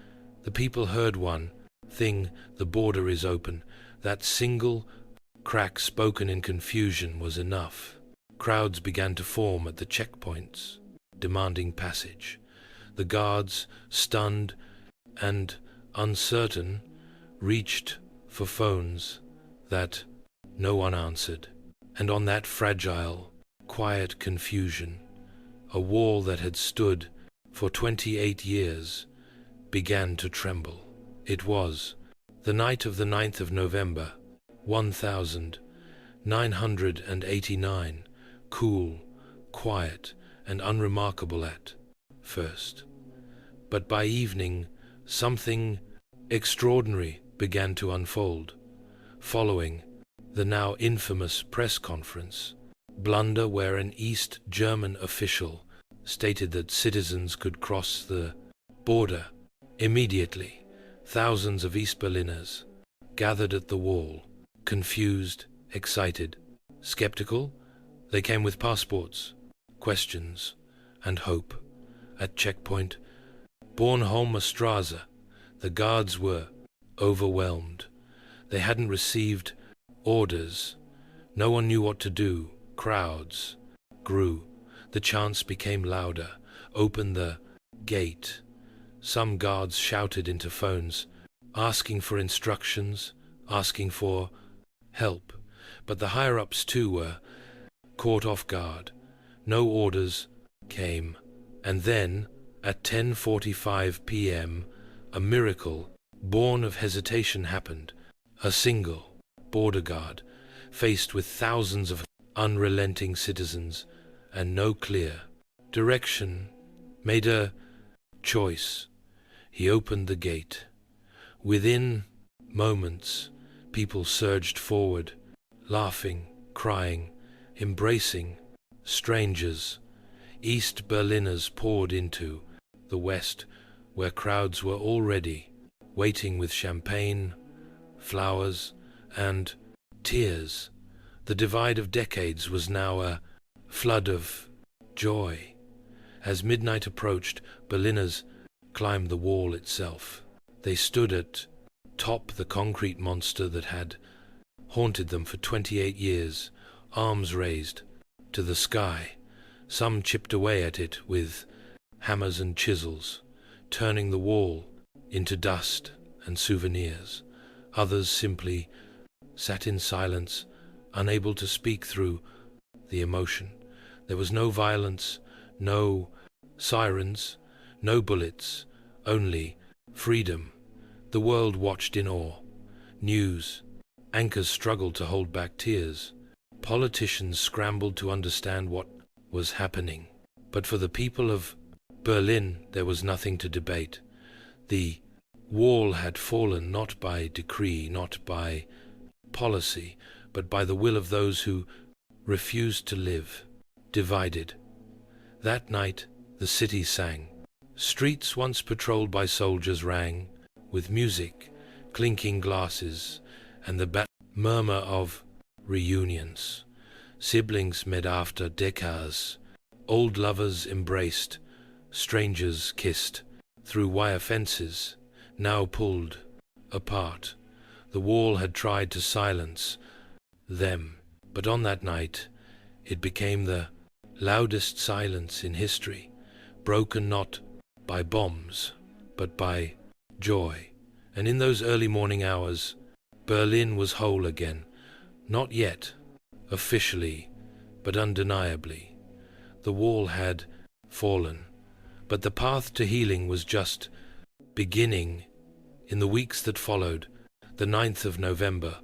The people heard one thing: the border is open. That single crack spoken in confusion was enough. Crowds began to form at the checkpoints, demanding passage. The guards, stunned and uncertain, reached for phones that no one answered. And on that fragile, quiet confusion, a wall that had stood for 28 years began to tremble. It was the night of the 9th of November, 1989, cool, quiet, and unremarkable at first. But by evening, something extraordinary began to unfold. Following the now infamous press conference, blunder where an East German official stated that citizens could cross the border immediately, thousands of East Berliners gathered at the wall, confused, excited, skeptical. They came with passports, questions, and hope. At checkpoint Bornholmer Straße, the guards were overwhelmed. They hadn't received orders. No one knew what to do. Crowds grew. The chants became louder. Open the gate. Some guards shouted into phones, asking for instructions, asking for help. But the higher-ups too were caught off guard. No orders came. And then, at 10:45 p.m., a miracle born of hesitation happened. A single border guard, faced with thousands of unrelenting citizens and no clear direction, made a choice. He opened the gate. Within moments, people surged forward, laughing, crying, embracing strangers. East Berliners poured into the West, where crowds were already waiting with champagne, flowers, and tears. The divide of decades was now a flood of joy. As midnight approached, Berliners climbed the wall itself. They stood atop the concrete monster that had haunted them for 28 years, arms raised to the sky. Some chipped away at it with hammers and chisels, turning the wall into dust and souvenirs. Others simply sat in silence, unable to speak through the emotion. There was no violence, no sirens, no bullets, only freedom. The world watched in awe. News anchors struggled to hold back tears. Politicians scrambled to understand what was happening. But for the people of Berlin, there was nothing to debate. The wall had fallen not by decree, not by policy, but by the will of those who refused to live divided. That night, the city sang. Streets once patrolled by soldiers rang with music, clinking glasses, and the murmur of reunions. Siblings met after decades. Old lovers embraced. Strangers kissed through wire fences, now pulled apart. The wall had tried to silence them, but on that night it became the loudest silence in history, broken not by bombs, but by joy. And in those early morning hours, Berlin was whole again, not yet officially, but undeniably. The wall had fallen, but the path to healing was just beginning. In the weeks that followed, the 9th of November,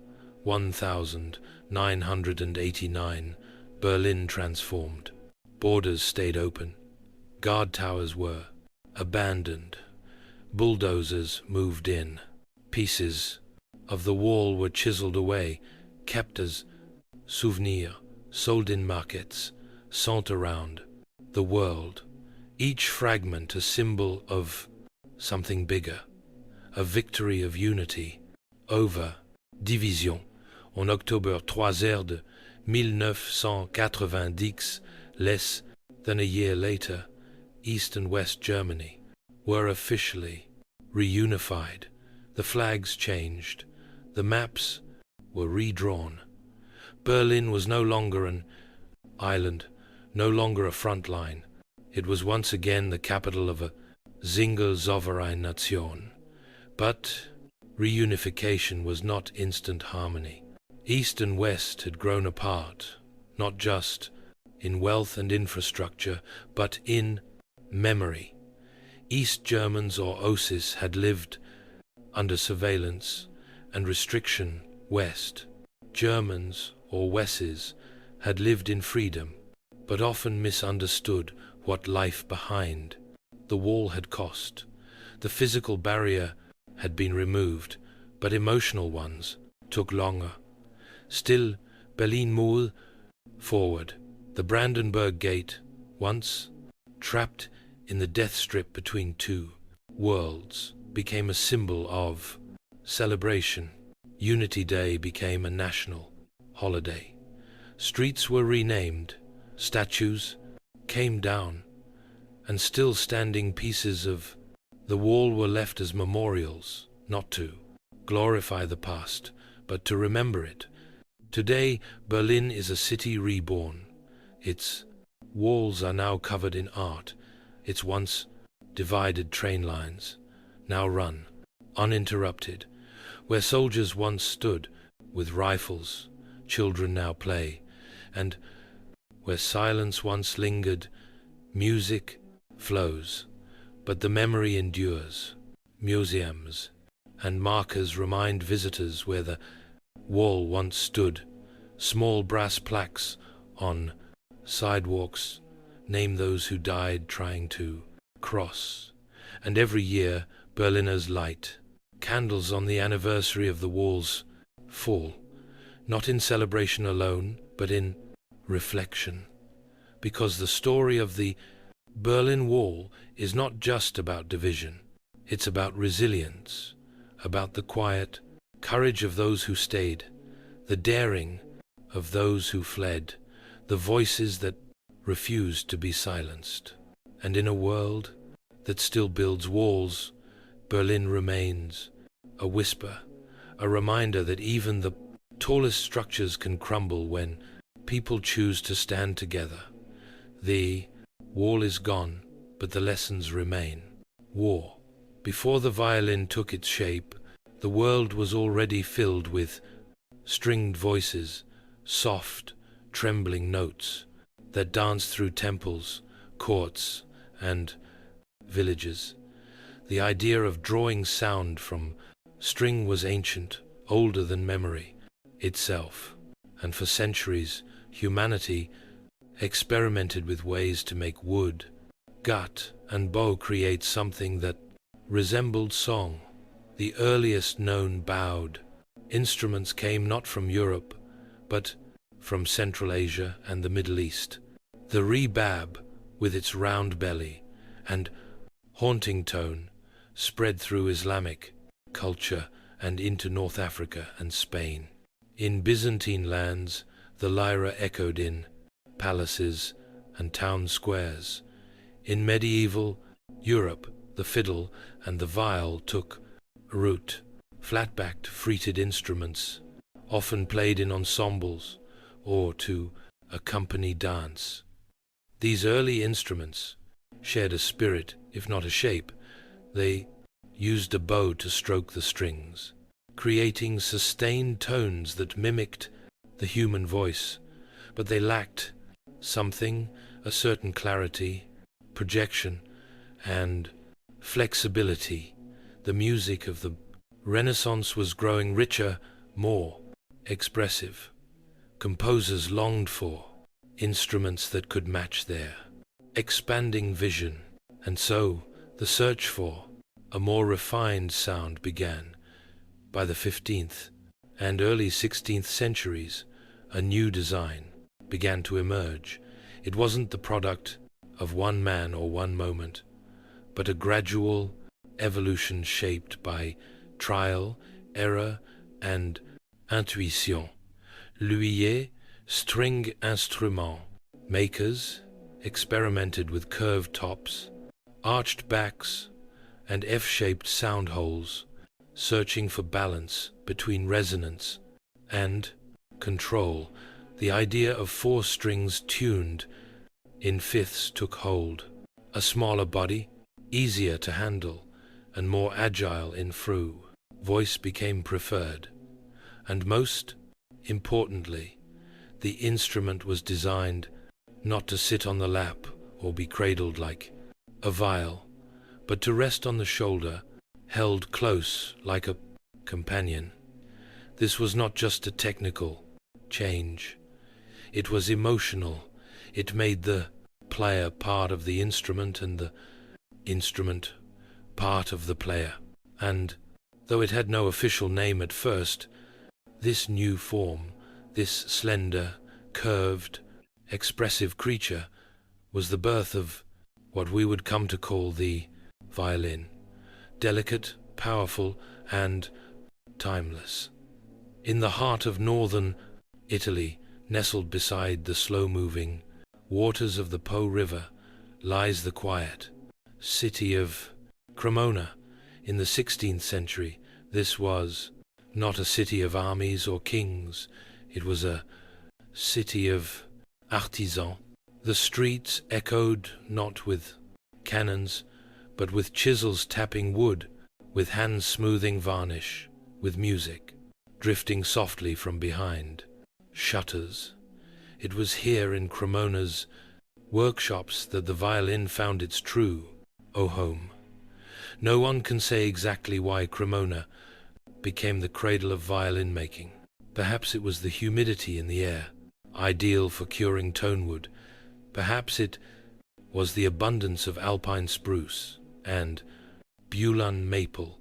1989, Berlin transformed. Borders stayed open. Guard towers were abandoned. Bulldozers moved in. Pieces of the wall were chiseled away, kept as souvenirs, sold in markets, sent around the world. Each fragment a symbol of something bigger, a victory of unity over division. En October 3 de 1990, less than a year later, East and West Germany were officially reunified. The flags changed. The maps were redrawn. Berlin was no longer an island, no longer a front line. It was once again the capital of a single sovereign nation. But reunification was not instant harmony. East and West had grown apart, not just in wealth and infrastructure, but in memory. East Germans or Ossis had lived under surveillance and restriction. West Germans or Wesses had lived in freedom, but often misunderstood what life behind the wall had cost. The physical barrier had been removed, but emotional ones took longer. Still, Berlin moved forward. The Brandenburg Gate, once trapped in the death strip between two worlds, became a symbol of celebration. Unity Day became a national holiday. Streets were renamed, statues came down, and still standing pieces of the wall were left as memorials, not to glorify the past, but to remember it. Today, Berlin is a city reborn. Its walls are now covered in art. Its once divided train lines now run uninterrupted. Where soldiers once stood with rifles, children now play, and where silence once lingered, music flows. But the memory endures. Museums and markers remind visitors where the wall once stood. Small brass plaques on sidewalks name those who died trying to cross. And every year Berliners light candles on the anniversary of the wall's fall, not in celebration alone, but in reflection. Because the story of the Berlin Wall is not just about division, it's about resilience, about the quiet courage of those who stayed, the daring of those who fled, the voices that refused to be silenced. And in a world that still builds walls, Berlin remains a whisper, a reminder that even the tallest structures can crumble when people choose to stand together. The wall is gone, but the lessons remain. War. Before the violin took its shape, the world was already filled with stringed voices, soft, trembling notes that danced through temples, courts, and villages. The idea of drawing sound from string was ancient, older than memory itself, and for centuries humanity experimented with ways to make wood, gut, and bow create something that resembled song. The earliest known bowed instruments came not from Europe, but from Central Asia and the Middle East. The rebab, with its round belly and haunting tone, spread through Islamic culture and into North Africa and Spain. In Byzantine lands, the lyra echoed in palaces and town squares. In medieval Europe, the fiddle and the viol took root. Flat-backed, fretted instruments, often played in ensembles or to accompany dance. These early instruments shared a spirit, if not a shape. They used a bow to stroke the strings, creating sustained tones that mimicked the human voice, but they lacked something, a certain clarity, projection, and flexibility. The music of the Renaissance was growing richer, more expressive. Composers longed for instruments that could match their expanding vision, and so the search for a more refined sound began. By the 15th and early 16th centuries, a new design began to emerge. It wasn't the product of one man or one moment, but a gradual evolution shaped by trial, error, and intuition. L'huillier, string instrument makers, experimented with curved tops, arched backs, and F-shaped sound holes, searching for balance between resonance and control. The idea of 4 strings tuned in fifths took hold. A smaller body, easier to handle, and more agile in frou. Voice became preferred. And most importantly, the instrument was designed not to sit on the lap or be cradled like a viol, but to rest on the shoulder, held close like a companion. This was not just a technical change. It was emotional. It made the player part of the instrument and the instrument part of the player. And though it had no official name at first, this new form, this slender, curved, expressive creature, was the birth of what we would come to call the violin. Delicate, powerful, and timeless. In the heart of northern Italy, nestled beside the slow-moving waters of the Po River, lies the quiet city of Cremona. In the 16th century, this was not a city of armies or kings. It was a city of artisans, The streets echoed not with cannons, but with chisels tapping wood, with hands smoothing varnish, with music drifting softly from behind shutters. It was here in Cremona's workshops that the violin found its true home. No one can say exactly why Cremona became the cradle of violin making. Perhaps it was the humidity in the air, ideal for curing tonewood. Perhaps it was the abundance of alpine spruce and Bulan maple,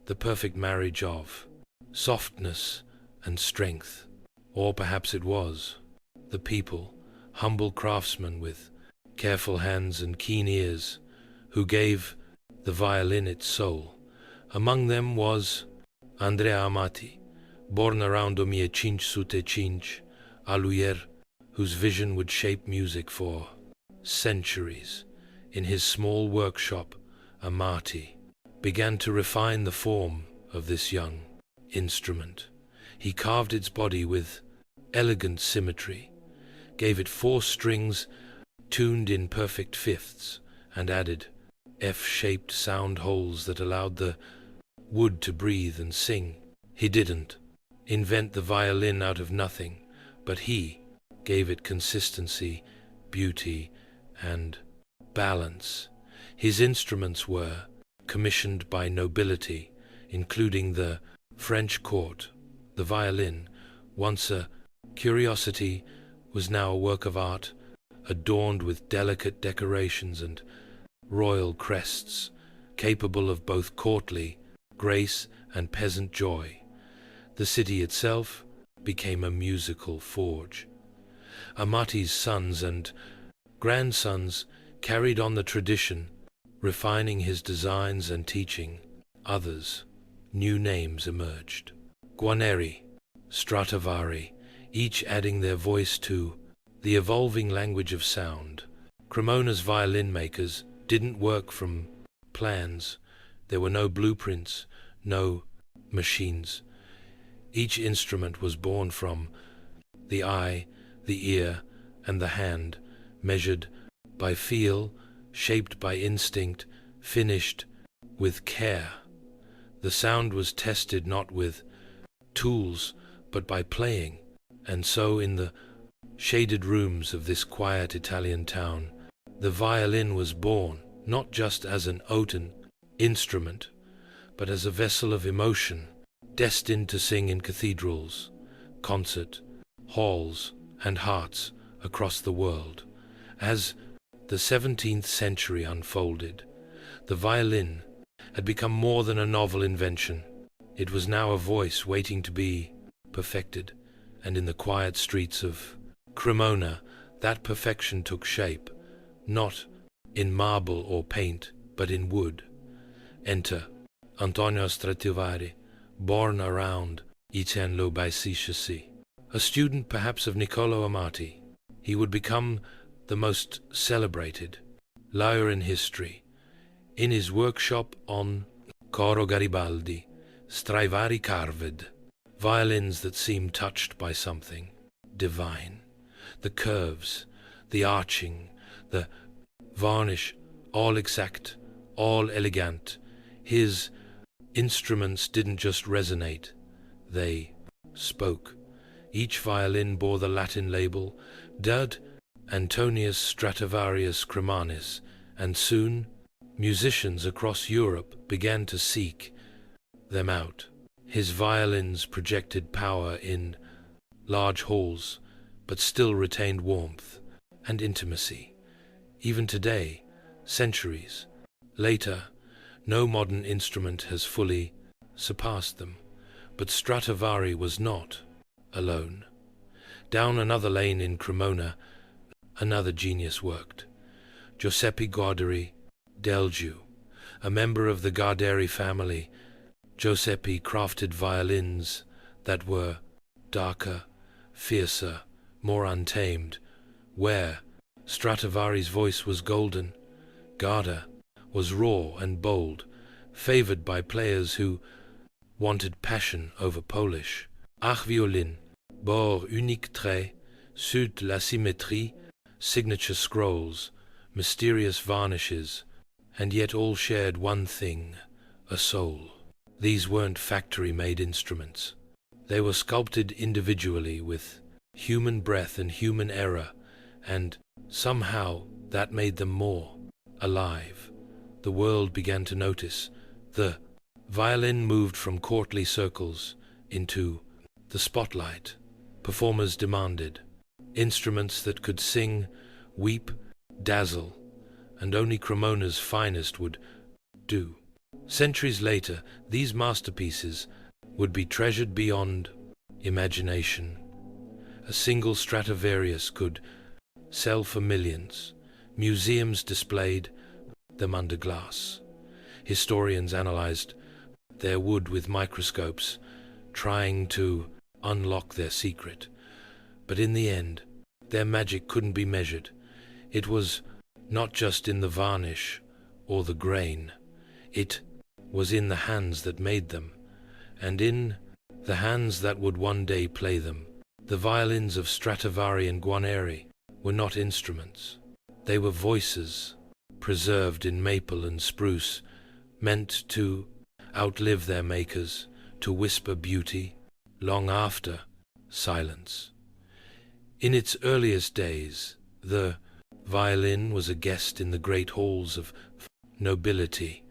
the perfect marriage of softness and strength. Or perhaps it was the people, humble craftsmen with careful hands and keen ears, who gave the violin its soul. Among them was Andrea Amati, born around 1505, Aluyer, whose vision would shape music for centuries. In his small workshop, Amati began to refine the form of this young instrument. He carved its body with elegant symmetry, gave it 4 strings tuned in perfect fifths, and added F-shaped sound holes that allowed the wood to breathe and sing. He didn't invent the violin out of nothing, but he gave it consistency, beauty, and balance. His instruments were commissioned by nobility, including the French court. The violin, once a curiosity, was now a work of art, adorned with delicate decorations and royal crests, capable of both courtly grace and peasant joy. The city itself became a musical forge. Amati's sons and grandsons carried on the tradition, refining his designs and teaching others. New names emerged: Guarneri, Stradivari, each adding their voice to the evolving language of sound. Cremona's violin makers didn't work from plans. There were no blueprints, no machines. Each instrument was born from the eye, the ear, and the hand, measured by feel, shaped by instinct, finished with care. The sound was tested not with tools, but by playing. And so in the shaded rooms of this quiet Italian town, the violin was born, not just as an open instrument, but as a vessel of emotion, destined to sing in cathedrals, concert halls, and hearts across the world. As the 17th century unfolded, the violin had become more than a novel invention. It was now a voice waiting to be perfected, and in the quiet streets of Cremona, that perfection took shape, not in marble or paint, but in wood. Enter Antonio Stradivari, born around 1506. A student perhaps of Niccolò Amati, he would become the most celebrated lyre in history. In his workshop on Coro Garibaldi, Stradivari carved violins that seemed touched by something divine. The curves, the arching, the varnish, all exact, all elegant. His instruments didn't just resonate, they spoke. Each violin bore the Latin label, Dud Antonius Stratovarius Cremanis, and soon musicians across Europe began to seek them out. His violins projected power in large halls, but still retained warmth and intimacy. Even today, centuries later, no modern instrument has fully surpassed them. But Stradivari was not alone. Down another lane in Cremona, another genius worked. Giuseppe Guarderi Delgiu, a member of the Garderi family. Giuseppe crafted violins that were darker, fiercer, more untamed. Where Stradivari's voice was golden, Garda was raw and bold, favored by players who wanted passion over polish. Ach violin, bord unique trait, sud la symétrie, signature scrolls, mysterious varnishes, and yet all shared one thing, a soul. These weren't factory-made instruments. They were sculpted individually with human breath and human error, and somehow that made them more alive. The world began to notice. The violin moved from courtly circles into the spotlight. Performers demanded instruments that could sing, weep, dazzle, and only Cremona's finest would do. Centuries later, these masterpieces would be treasured beyond imagination. A single Stradivarius could sell for millions. Museums displayed them under glass. Historians analyzed their wood with microscopes, trying to unlock their secret. But in the end, their magic couldn't be measured. It was not just in the varnish or the grain. It was in the hands that made them, and in the hands that would one day play them. The violins of Stradivari and Guarneri were not instruments. They were voices, preserved in maple and spruce, meant to outlive their makers, to whisper beauty long after silence. In its earliest days, the violin was a guest in the great halls of nobility.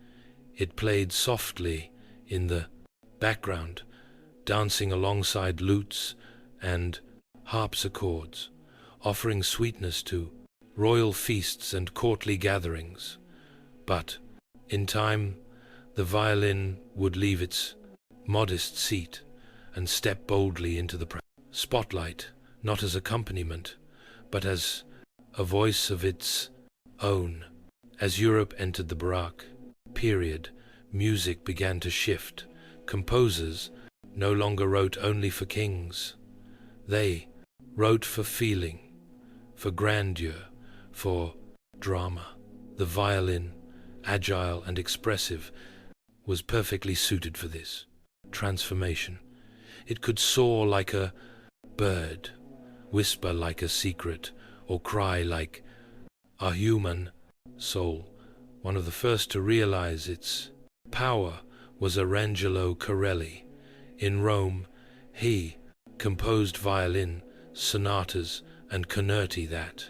It played softly in the background, dancing alongside lutes and harpsichords, offering sweetness to royal feasts and courtly gatherings. But, in time, the violin would leave its modest seat and step boldly into the spotlight, not as accompaniment, but as a voice of its own. As Europe entered the Baroque period, music began to shift. Composers no longer wrote only for kings. They wrote for feeling, for grandeur, for drama. The violin, agile and expressive, was perfectly suited for this transformation. It could soar like a bird, whisper like a secret, or cry like a human soul. One of the first to realize its power was Arangelo Corelli. In Rome, he composed violin sonatas and concerti that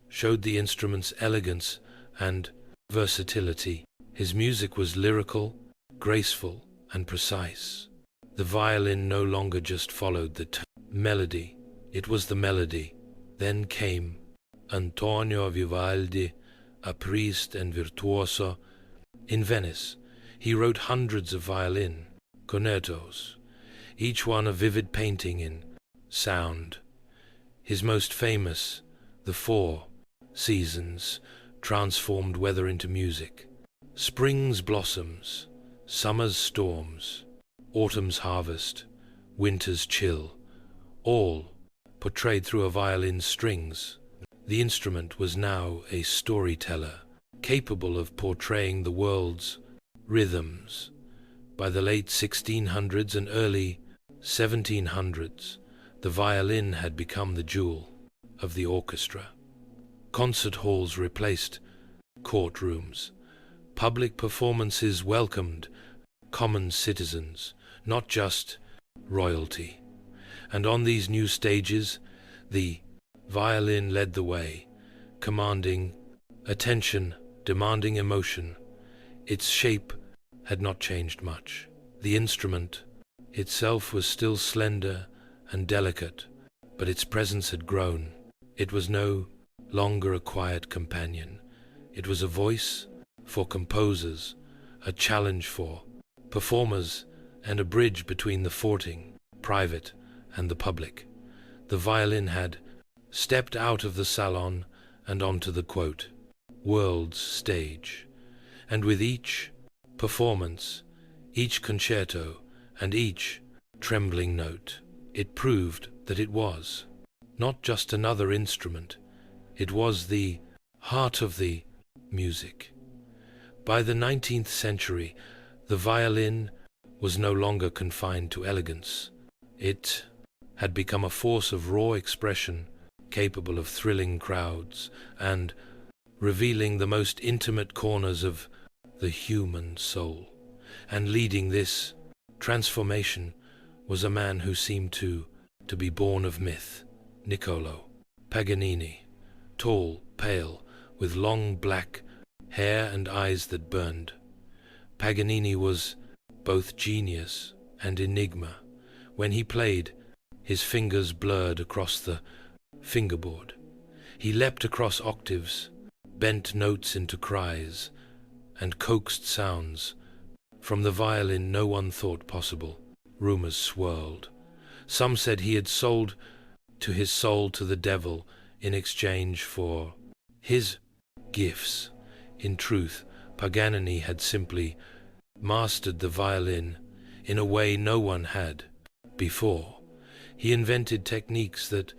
showed the instrument's elegance and versatility. His music was lyrical, graceful, and precise. The violin no longer just followed the melody, it was the melody. Then came Antonio Vivaldi, a priest and virtuoso. In Venice, he wrote hundreds of violin concertos, each one a vivid painting in sound. His most famous, The Four Seasons, transformed weather into music. Spring's blossoms, summer's storms, autumn's harvest, winter's chill, all portrayed through a violin's strings. The instrument was now a storyteller, capable of portraying the world's rhythms. By the late 1600s and early 1700s, the violin had become the jewel of the orchestra. Concert halls replaced courtrooms. Public performances welcomed common citizens, not just royalty. And on these new stages, the violin led the way, commanding attention, demanding emotion. Its shape had not changed much. The instrument itself was still slender and delicate, but its presence had grown. It was no longer a quiet companion. It was a voice for composers, a challenge for performers, and a bridge between the forting, private, and the public. The violin had stepped out of the salon and onto the, quote, world's stage. And with each performance, each concerto, and each trembling note, it proved that it was not just another instrument, it was the heart of the music. By the 19th century, the violin was no longer confined to elegance. It had become a force of raw expression, capable of thrilling crowds and revealing the most intimate corners of the human soul. And leading this transformation was a man who seemed to be born of myth, Niccolo Paganini, tall, pale, with long black hair and eyes that burned. Paganini was both genius and enigma. When he played, his fingers blurred across the fingerboard. He leapt across octaves, bent notes into cries, and coaxed sounds from the violin no one thought possible. Rumors swirled. Some said he had sold his soul to the devil in exchange for his gifts. In truth, Paganini had simply mastered the violin in a way no one had before. He invented techniques that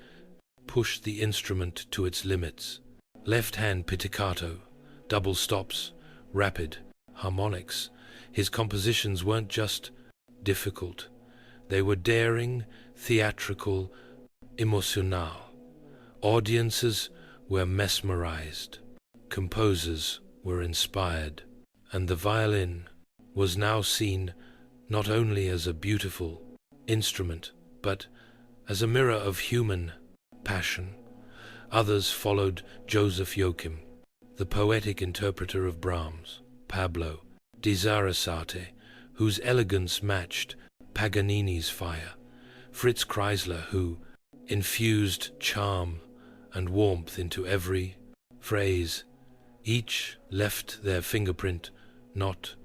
pushed the instrument to its limits. Left-hand pizzicato, double stops, rapid harmonics. His compositions weren't just difficult. They were daring, theatrical, emotional. Audiences were mesmerized. Composers were inspired. And the violin was now seen not only as a beautiful instrument, but as a mirror of human passion. Others followed Joseph Joachim, the poetic interpreter of Brahms, Pablo di Sarasate, whose elegance matched Paganini's fire, Fritz Kreisler, who infused charm and warmth into every phrase. Each left their fingerprint not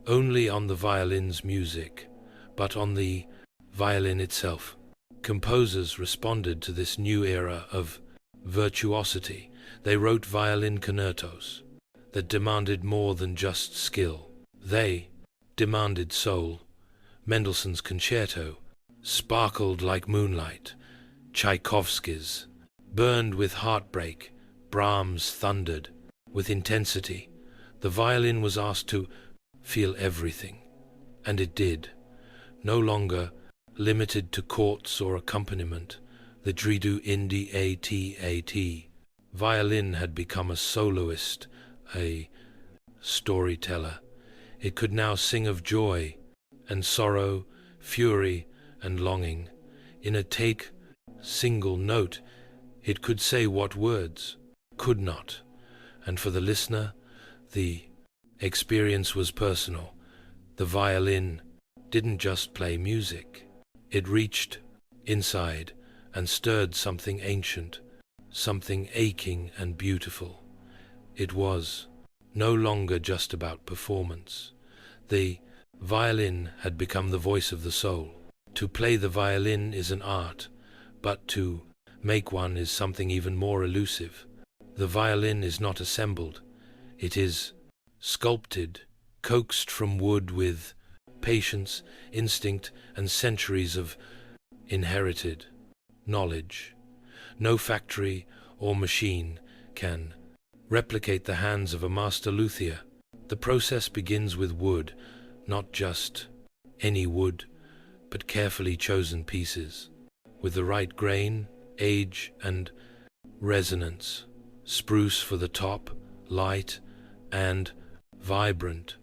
only on the violin's music, but on the violin itself. Composers responded to this new era of virtuosity. They wrote violin concertos that demanded more than just skill. They demanded soul. Mendelssohn's concerto sparkled like moonlight. Tchaikovsky's burned with heartbreak. Brahms thundered with intensity. The violin was asked to feel everything, and it did. No longer limited to chords or accompaniment, the Dridu Indi AT. Violin had become a soloist, a storyteller. It could now sing of joy and sorrow, fury and longing. In a single note, it could say what words could not. And for the listener, the experience was personal. The violin didn't just play music. It reached inside and stirred something ancient, something aching and beautiful. It was no longer just about performance. The violin had become the voice of the soul. To play the violin is an art, but to make one is something even more elusive. The violin is not assembled. It is sculpted, coaxed from wood with patience, instinct, and centuries of inherited knowledge. No factory or machine can replicate the hands of a master luthier. The process begins with wood, not just any wood, but carefully chosen pieces, with the right grain, age, and resonance. Spruce for the top, light and vibrant.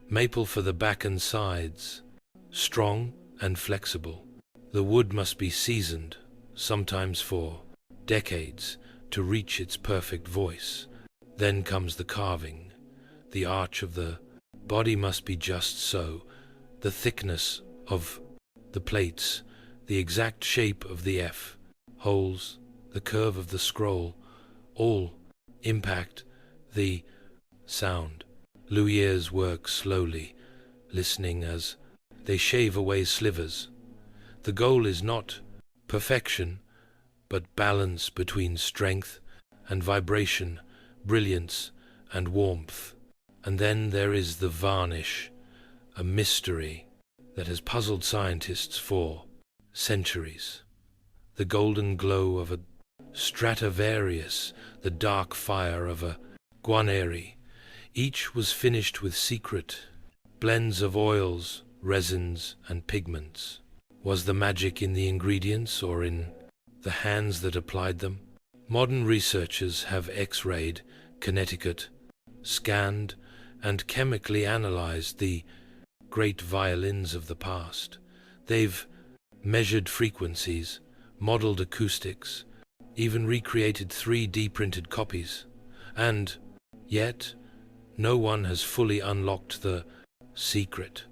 Maple for the back and sides, strong and flexible. The wood must be seasoned, sometimes for decades, to reach its perfect voice. Then comes the carving. The arch of the body must be just so, the thickness of the plates, the exact shape of the F, holes, the curve of the scroll, all impact the sound. Lumière's work slowly, listening as they shave away slivers. The goal is not perfection, but balance between strength and vibration, brilliance and warmth. And then there is the varnish, a mystery that has puzzled scientists for centuries. The golden glow of a Stradivarius, the dark fire of a Guarneri. Each was finished with secret blends of oils, resins, and pigments. Was the magic in the ingredients or in the hands that applied them? Modern researchers have X-rayed, Connecticut, scanned, and chemically analyzed the great violins of the past. They've measured frequencies, modeled acoustics, even recreated 3D printed copies. And yet, no one has fully unlocked the secret,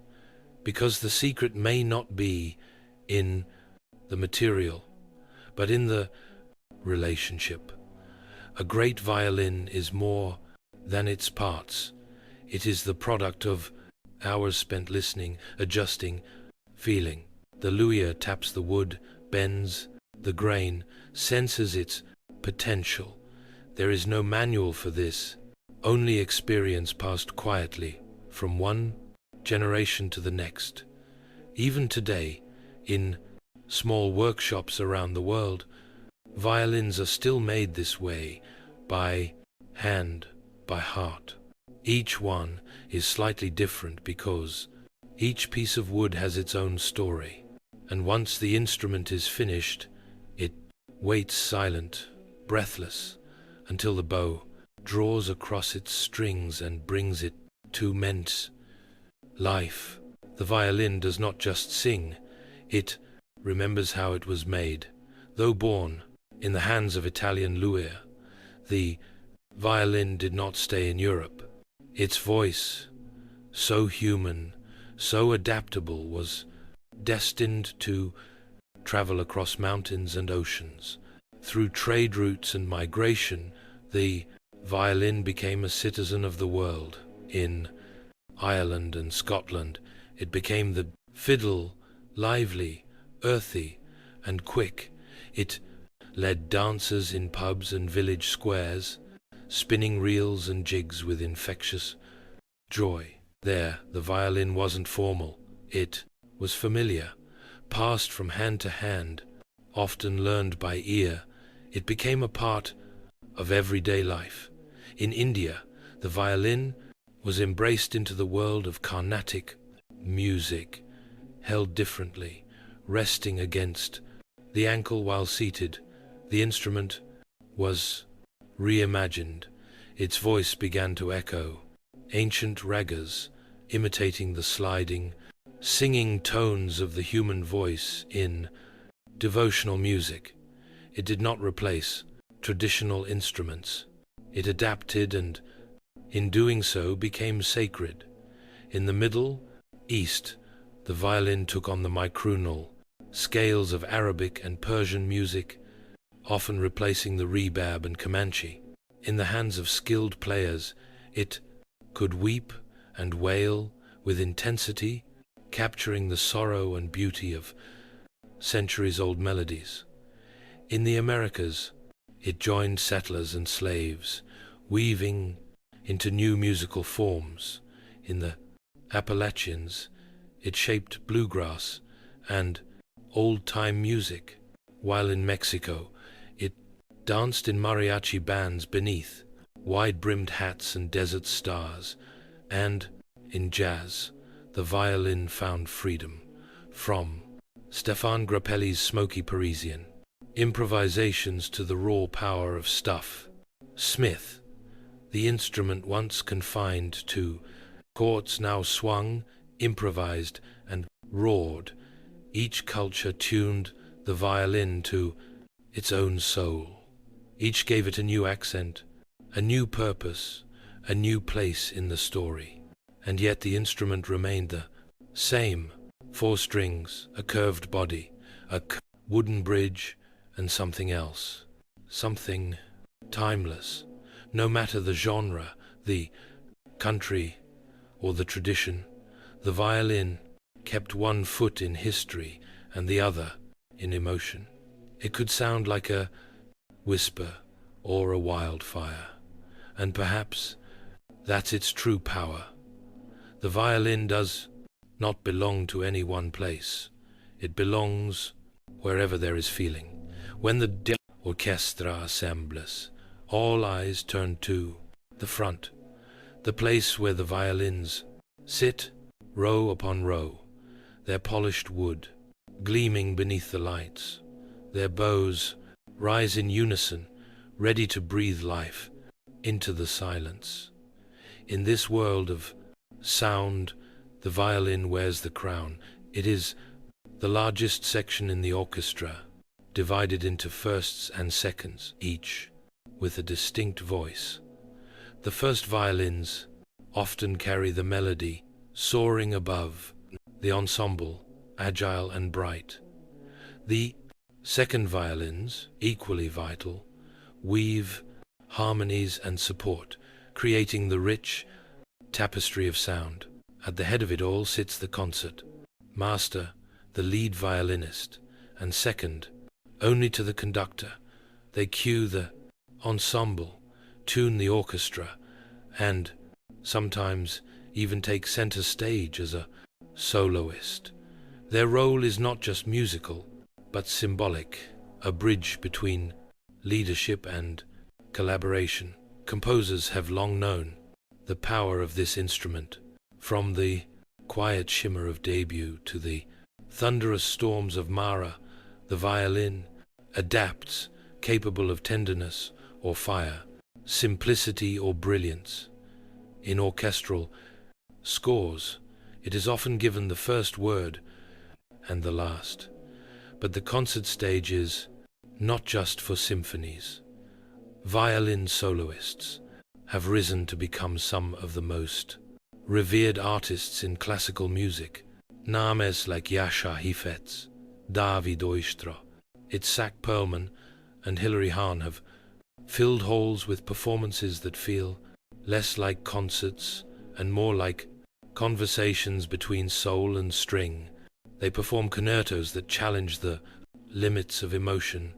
because the secret may not be in the material, but in the relationship. A great violin is more than its parts. It is the product of hours spent listening, adjusting, feeling. The lawyer taps the wood, bends the grain, senses its potential. There is no manual for this, only experience passed quietly from one generation to the next. Even today, in small workshops around the world, violins are still made this way, by hand, by heart. Each one is slightly different because each piece of wood has its own story. And once the instrument is finished, it waits silent, breathless, until the bow draws across its strings and brings it to men's life. The violin does not just sing, it remembers how it was made. Though born in the hands of Italian lawyer, the violin did not stay in Europe. Its voice, so human, so adaptable, was destined to travel across mountains and oceans. Through trade routes and migration, the violin became a citizen of the world. In Ireland and Scotland, it became the fiddle, lively, earthy, and quick. It led dances in pubs and village squares, spinning reels and jigs with infectious joy. There, the violin wasn't formal. It was familiar, passed from hand to hand, often learned by ear. It became a part of everyday life. In India, the violin was embraced into the world of Carnatic music, held differently, resting against the ankle while seated. The instrument was reimagined. Its voice began to echo ancient ragas, imitating the sliding, singing tones of the human voice in devotional music. It did not replace traditional instruments. It adapted and, in doing so, became sacred. In the Middle East, the violin took on the micronal scales of Arabic and Persian music, often replacing the rebab and Comanche. In the hands of skilled players, it could weep and wail with intensity, capturing the sorrow and beauty of centuries-old melodies. In the Americas, it joined settlers and slaves, weaving into new musical forms. In the Appalachians, it shaped bluegrass and old-time music, while in Mexico, it danced in mariachi bands beneath wide-brimmed hats and desert stars, and in jazz, the violin found freedom. From Stéphane Grappelli's smoky Parisian improvisations to the raw power of Stuff Smith, the instrument once confined to chords now swung, improvised, and roared. Each culture tuned the violin to its own soul. Each gave it a new accent, a new purpose, a new place in the story. And yet the instrument remained the same. 4 strings, a curved body, a wooden bridge, and something else. Something timeless. No matter the genre, the country, or the tradition, the violin kept one foot in history and the other in emotion. It could sound like a whisper or a wildfire, and perhaps that's its true power. The violin does not belong to any one place. It belongs wherever there is feeling. When the orchestra assembles, all eyes turn to the front, the place where the violins sit, row upon row, their polished wood gleaming beneath the lights. Their bows rise in unison ready to breathe life into the silence. In this world of sound, the violin wears the crown. It is the largest section in the orchestra, divided into firsts and seconds, each with a distinct voice. The first violins often carry the melody, soaring above the ensemble, agile and bright. The second violins, equally vital, weave harmonies and support, creating the rich tapestry of sound. At the head of it all sits the concert master, the lead violinist, and second only to the conductor. They cue the ensemble, tune the orchestra, and sometimes even take center stage as a soloist. Their role is not just musical, but symbolic, a bridge between leadership and collaboration. Composers have long known the power of this instrument, from the quiet shimmer of debut to the thunderous storms of Mara. The violin adapts, capable of tenderness or fire, simplicity or brilliance. In orchestral scores, it is often given the first word and the last. But the concert stage is not just for symphonies. Violin soloists have risen to become some of the most revered artists in classical music. Names like Jascha Heifetz, David Oistro, Itzhak Perlman, and Hilary Hahn have filled halls with performances that feel less like concerts and more like conversations between soul and string. They perform concertos that challenge the limits of emotion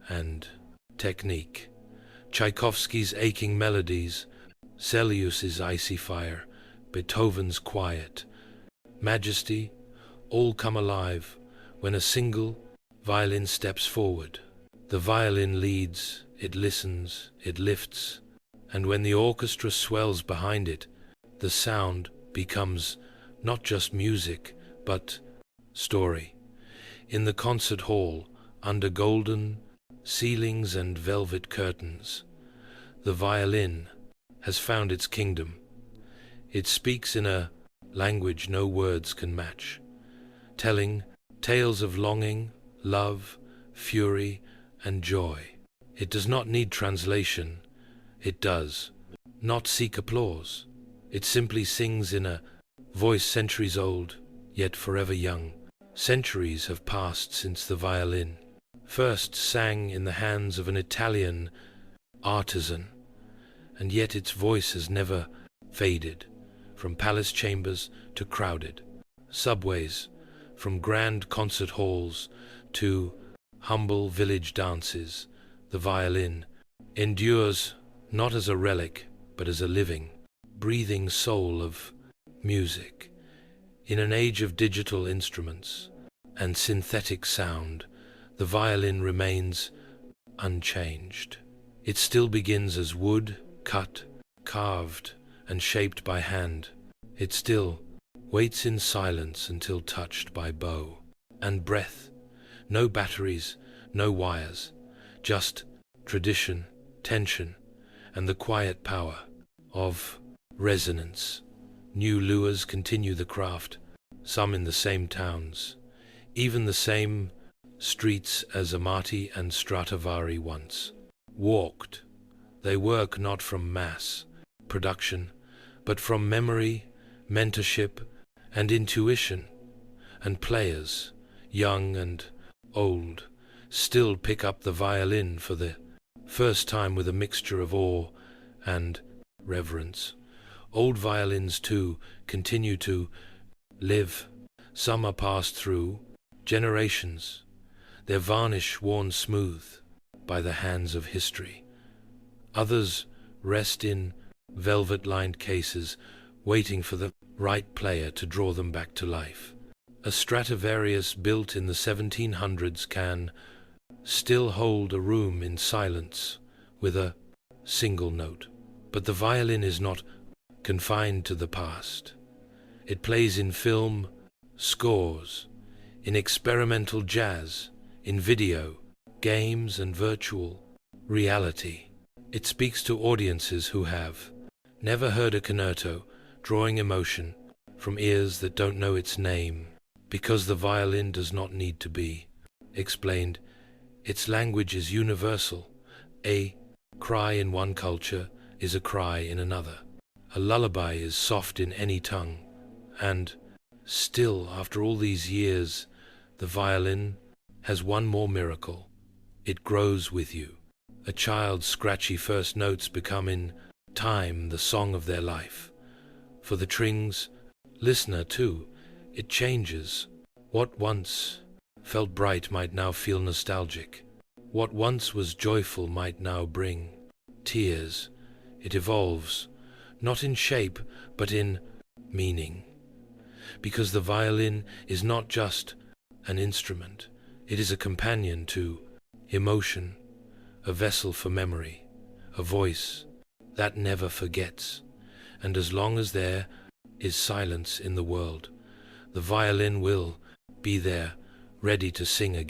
and technique. Tchaikovsky's aching melodies, Celius's icy fire, Beethoven's quiet majesty, all come alive when a single violin steps forward. The violin leads, it listens, it lifts, and when the orchestra swells behind it, the sound becomes not just music, but story. In the concert hall, under golden ceilings and velvet curtains, the violin has found its kingdom. It speaks in a language no words can match, telling tales of longing, love, fury, and joy. It does not need translation. It does not seek applause. It simply sings in a voice centuries old, yet forever young. Centuries have passed since the violin first sang in the hands of an Italian artisan, and yet its voice has never faded. From palace chambers to crowded subways, from grand concert halls to humble village dances, the violin endures not as a relic, but as a living, breathing soul of music. In an age of digital instruments and synthetic sound, the violin remains unchanged. It still begins as wood, cut, carved, and shaped by hand. It still waits in silence until touched by bow and breath. No batteries, no wires, just tradition, tension, and the quiet power of resonance. New lures continue the craft, some in the same towns, even the same streets as Amati and Stradivari once walked. They work not from mass production, but from memory, mentorship, and intuition. And players, young and old, still pick up the violin for the first time with a mixture of awe and reverence. Old violins, too, continue to live. Some are passed through generations, their varnish worn smooth by the hands of history. Others rest in velvet-lined cases, waiting for the right player to draw them back to life. A Stradivarius built in the 1700s can still hold a room in silence with a single note. But the violin is not confined to the past. It plays in film scores, in experimental jazz, in video, games, and virtual reality. It speaks to audiences who have never heard a concerto, drawing emotion from ears that don't know its name, because the violin does not need to be explained. Its language is universal. A cry in one culture is a cry in another. A lullaby is soft in any tongue. And still, after all these years, the violin has one more miracle. It grows with you. A child's scratchy first notes become in time the song of their life. For the string's listener, too, it changes. What once felt bright might now feel nostalgic. What once was joyful might now bring tears. It evolves, not in shape, but in meaning. Because the violin is not just an instrument, it is a companion to emotion, a vessel for memory, a voice that never forgets. And as long as there is silence in the world, the violin will be there, ready to sing again.